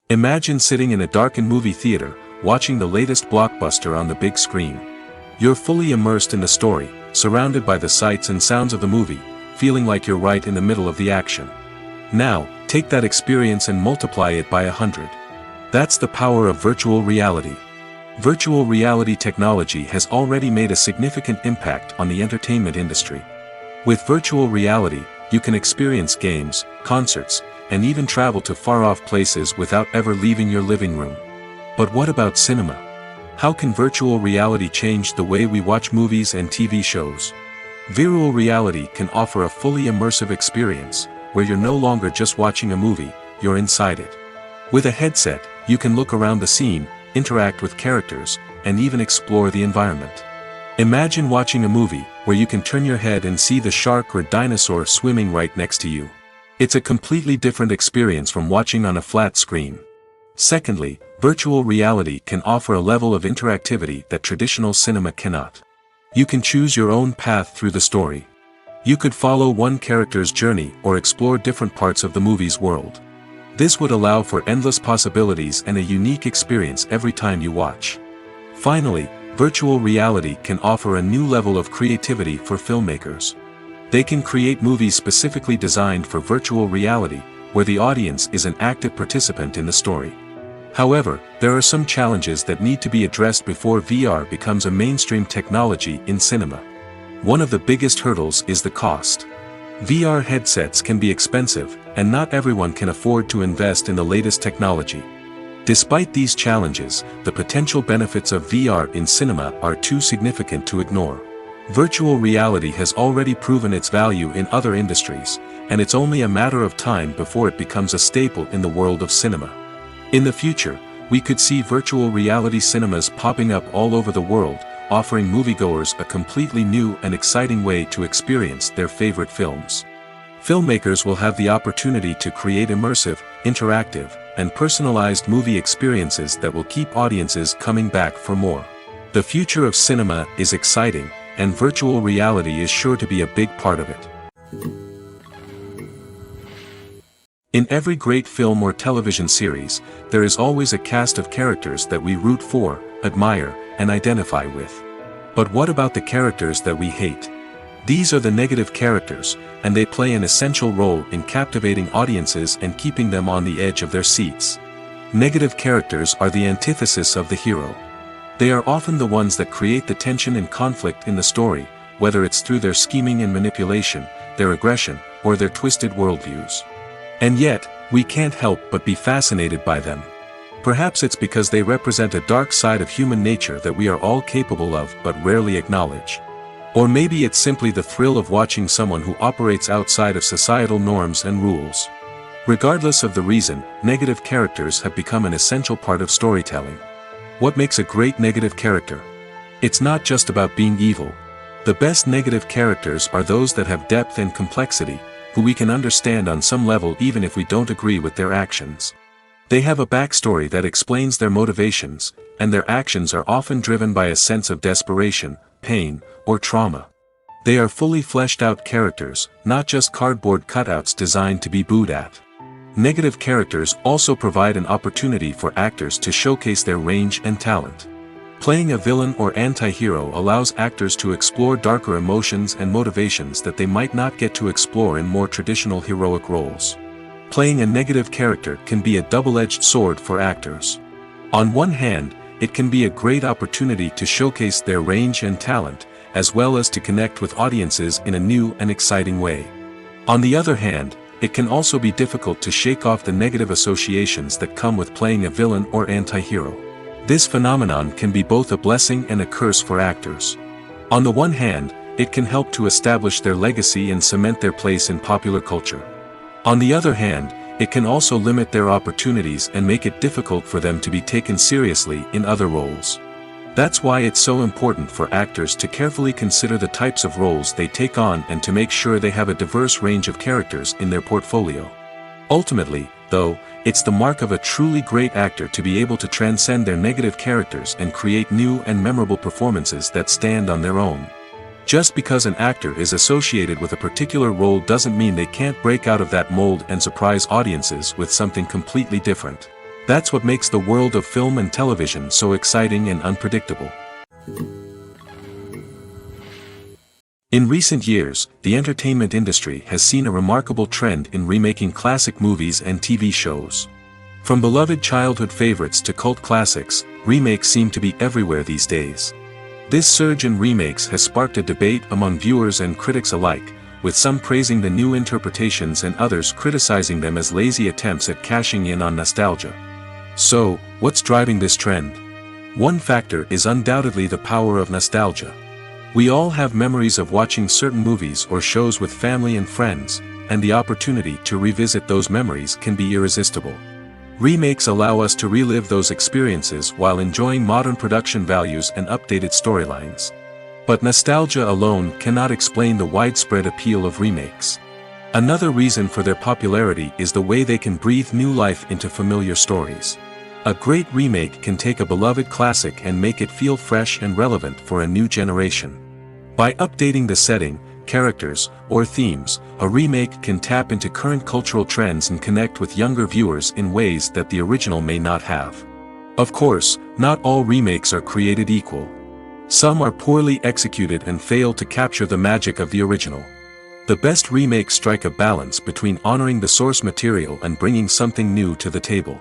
Imagine sitting in a darkened movie theater, watching the latest blockbuster on the big screen. You're fully immersed in the story, surrounded by the sights and sounds of the movie, feeling like you're right in the middle of the action. Now, take that experience and multiply it by 100. That's the power of virtual reality. Virtual reality technology has already made a significant impact on the entertainment industry. With virtual reality, you can experience games, concerts, and even travel to far-off places without ever leaving your living room. But what about cinema? How can virtual reality change the way we watch movies and TV shows? Virtual reality can offer a fully immersive experience, where you're no longer just watching a movie, you're inside it. With a headset, you can look around the scene, interact with characters, and even explore the environment. Imagine watching a movie where you can turn your head and see the shark or dinosaur swimming right next to you. It's a completely different experience from watching on a flat screen. Secondly, virtual reality can offer a level of interactivity that traditional cinema cannot. You can choose your own path through the story. You could follow one character's journey or explore different parts of the movie's world. This would allow for endless possibilities and a unique experience every time you watch. Finally, virtual reality can offer a new level of creativity for filmmakers. They can create movies specifically designed for virtual reality, where the audience is an active participant in the story. However, there are some challenges that need to be addressed before VR becomes a mainstream technology in cinema. One of the biggest hurdles is the cost. VR headsets can be expensive, and not everyone can afford to invest in the latest technology. Despite these challenges, the potential benefits of VR in cinema are too significant to ignore. Virtual reality has already proven its value in other industries, and it's only a matter of time before it becomes a staple in the world of cinema. In the future, we could see virtual reality cinemas popping up all over the world, offering moviegoers a completely new and exciting way to experience their favorite films. Filmmakers will have the opportunity to create immersive, interactive, and personalized movie experiences that will keep audiences coming back for more. The future of cinema is exciting, and virtual reality is sure to be a big part of it. In every great film or television series, there is always a cast of characters that we root for, admire, and identify with. But what about the characters that we hate? These are the negative characters, and they play an essential role in captivating audiences and keeping them on the edge of their seats. Negative characters are the antithesis of the hero. They are often the ones that create the tension and conflict in the story, whether it's through their scheming and manipulation, their aggression, or their twisted worldviews. And yet, we can't help but be fascinated by them. Perhaps it's because they represent a dark side of human nature that we are all capable of but rarely acknowledge. Or maybe it's simply the thrill of watching someone who operates outside of societal norms and rules. Regardless of the reason, negative characters have become an essential part of storytelling. What makes a great negative character? It's not just about being evil. The best negative characters are those that have depth and complexity, who we can understand on some level even if we don't agree with their actions. They have a backstory that explains their motivations, and their actions are often driven by a sense of desperation, pain, or trauma. They are fully fleshed out characters, not just cardboard cutouts designed to be booed at. Negative characters also provide an opportunity for actors to showcase their range and talent. Playing a villain or anti-hero allows actors to explore darker emotions and motivations that they might not get to explore in more traditional heroic roles. Playing a negative character can be a double-edged sword for actors. On one hand, it can be a great opportunity to showcase their range and talent, as well as to connect with audiences in a new and exciting way. On the other hand, it can also be difficult to shake off the negative associations that come with playing a villain or anti-hero. This phenomenon can be both a blessing and a curse for actors. On the one hand, it can help to establish their legacy and cement their place in popular culture. On the other hand, it can also limit their opportunities and make it difficult for them to be taken seriously in other roles. That's why it's so important for actors to carefully consider the types of roles they take on and to make sure they have a diverse range of characters in their portfolio. Ultimately, though, it's the mark of a truly great actor to be able to transcend their negative characters and create new and memorable performances that stand on their own. Just because an actor is associated with a particular role doesn't mean they can't break out of that mold and surprise audiences with something completely different. That's what makes the world of film and television so exciting and unpredictable. In recent years, the entertainment industry has seen a remarkable trend in remaking classic movies and TV shows. From beloved childhood favorites to cult classics, remakes seem to be everywhere these days. This surge in remakes has sparked a debate among viewers and critics alike, with some praising the new interpretations and others criticizing them as lazy attempts at cashing in on nostalgia. So, what's driving this trend? One factor is undoubtedly the power of nostalgia. We all have memories of watching certain movies or shows with family and friends, and the opportunity to revisit those memories can be irresistible. Remakes allow us to relive those experiences while enjoying modern production values and updated storylines. But nostalgia alone cannot explain the widespread appeal of remakes. Another reason for their popularity is the way they can breathe new life into familiar stories. A great remake can take a beloved classic and make it feel fresh and relevant for a new generation. By updating the setting, characters, or themes, a remake can tap into current cultural trends and connect with younger viewers in ways that the original may not have. Of course, not all remakes are created equal. Some are poorly executed and fail to capture the magic of the original. The best remakes strike a balance between honoring the source material and bringing something new to the table.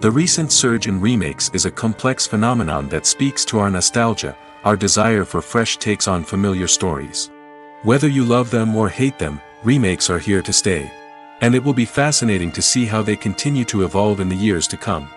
The recent surge in remakes is a complex phenomenon that speaks to our nostalgia, our desire for fresh takes on familiar stories. Whether you love them or hate them, remakes are here to stay. And it will be fascinating to see how they continue to evolve in the years to come.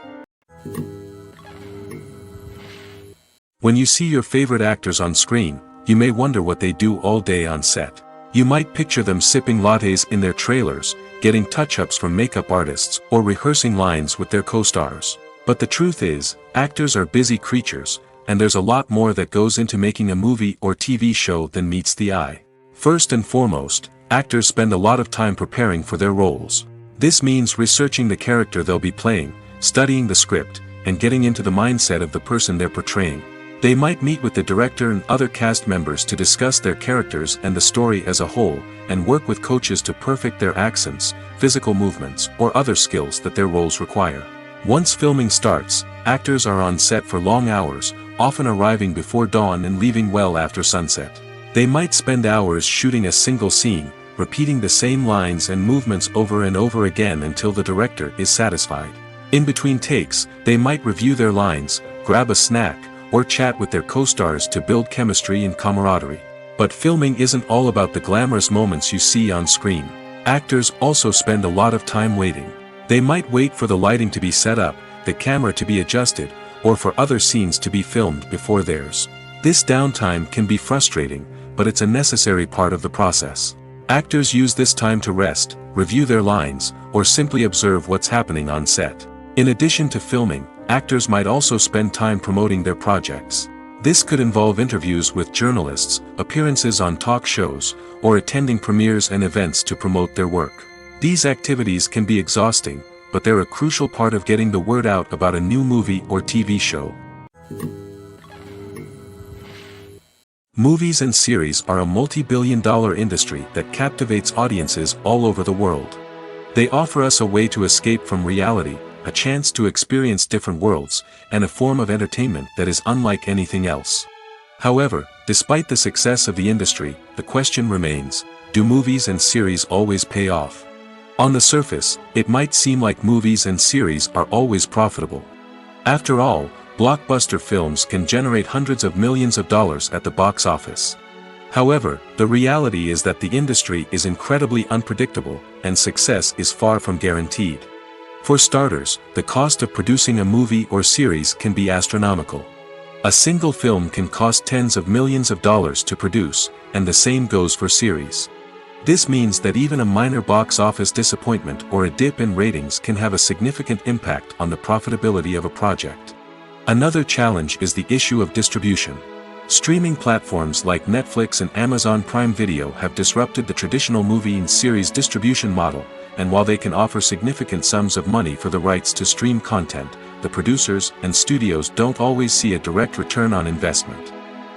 When you see your favorite actors on screen, you may wonder what they do all day on set. You might picture them sipping lattes in their trailers, getting touch-ups from makeup artists, or rehearsing lines with their co-stars. But the truth is, actors are busy creatures, and there's a lot more that goes into making a movie or TV show than meets the eye. First and foremost, actors spend a lot of time preparing for their roles. This means researching the character they'll be playing, studying the script, and getting into the mindset of the person they're portraying. They might meet with the director and other cast members to discuss their characters and the story as a whole, and work with coaches to perfect their accents, physical movements, or other skills that their roles require. Once filming starts, actors are on set for long hours, often arriving before dawn and leaving well after sunset. They might spend hours shooting a single scene, repeating the same lines and movements over and over again until the director is satisfied. In between takes, they might review their lines, grab a snack, or chat with their co-stars to build chemistry and camaraderie. But filming isn't all about the glamorous moments you see on screen. Actors also spend a lot of time waiting. They might wait for the lighting to be set up, the camera to be adjusted, or for other scenes to be filmed before theirs. This downtime can be frustrating, but it's a necessary part of the process. Actors use this time to rest, review their lines, or simply observe what's happening on set. In addition to filming, actors might also spend time promoting their projects. This could involve interviews with journalists, appearances on talk shows, or attending premieres and events to promote their work. These activities can be exhausting, but they're a crucial part of getting the word out about a new movie or TV show. Movies and series are a multi-billion-dollar industry that captivates audiences all over the world. They offer us a way to escape from reality, a chance to experience different worlds, and a form of entertainment that is unlike anything else. However, despite the success of the industry, the question remains, do movies and series always pay off? On the surface, it might seem like movies and series are always profitable. After all, blockbuster films can generate hundreds of millions of dollars at the box office. However, the reality is that the industry is incredibly unpredictable, and success is far from guaranteed. For starters, the cost of producing a movie or series can be astronomical. A single film can cost tens of millions of dollars to produce, and the same goes for series. This means that even a minor box office disappointment or a dip in ratings can have a significant impact on the profitability of a project. Another challenge is the issue of distribution. Streaming platforms like Netflix and Amazon Prime Video have disrupted the traditional movie and series distribution model, and while they can offer significant sums of money for the rights to stream content, the producers and studios don't always see a direct return on investment.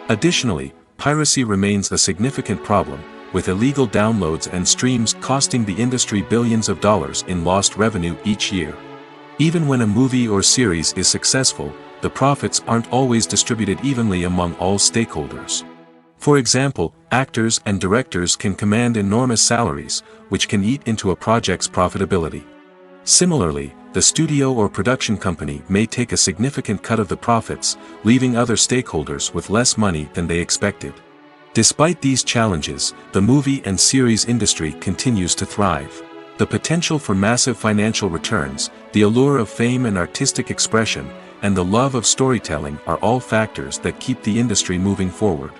Additionally, piracy remains a significant problem, with illegal downloads and streams costing the industry billions of dollars in lost revenue each year. Even when a movie or series is successful, the profits aren't always distributed evenly among all stakeholders. For example, actors and directors can command enormous salaries, which can eat into a project's profitability. Similarly, the studio or production company may take a significant cut of the profits, leaving other stakeholders with less money than they expected. Despite these challenges, the movie and series industry continues to thrive. The potential for massive financial returns, the allure of fame and artistic expression, and the love of storytelling are all factors that keep the industry moving forward.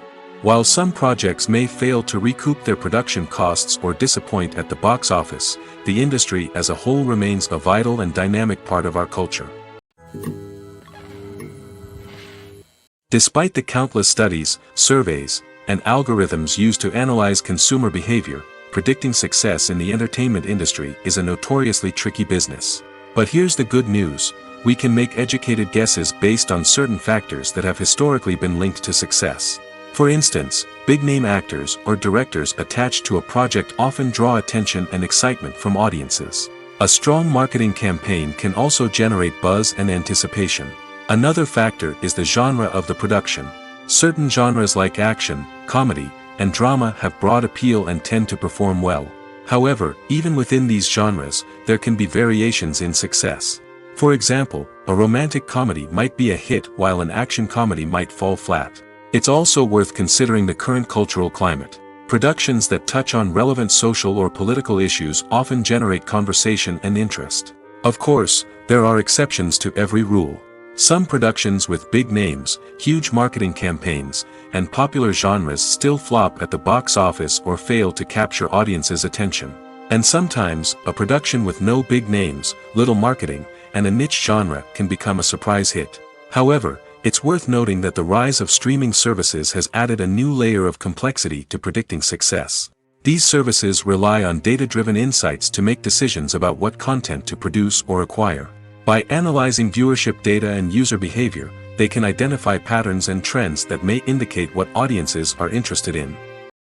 While some projects may fail to recoup their production costs or disappoint at the box office, the industry as a whole remains a vital and dynamic part of our culture. Despite the countless studies, surveys, and algorithms used to analyze consumer behavior, predicting success in the entertainment industry is a notoriously tricky business. But here's the good news. We can make educated guesses based on certain factors that have historically been linked to success. For instance, big-name actors or directors attached to a project often draw attention and excitement from audiences. A strong marketing campaign can also generate buzz and anticipation. Another factor is the genre of the production. Certain genres like action, comedy, and drama have broad appeal and tend to perform well. However, even within these genres, there can be variations in success. For example, a romantic comedy might be a hit while an action comedy might fall flat. It's also worth considering the current cultural climate. Productions that touch on relevant social or political issues often generate conversation and interest. Of course, there are exceptions to every rule. Some productions with big names, huge marketing campaigns, and popular genres still flop at the box office or fail to capture audiences' attention. And sometimes, a production with no big names, little marketing, and a niche genre can become a surprise hit. However, it's worth noting that the rise of streaming services has added a new layer of complexity to predicting success. These services rely on data-driven insights to make decisions about what content to produce or acquire. By analyzing viewership data and user behavior, they can identify patterns and trends that may indicate what audiences are interested in.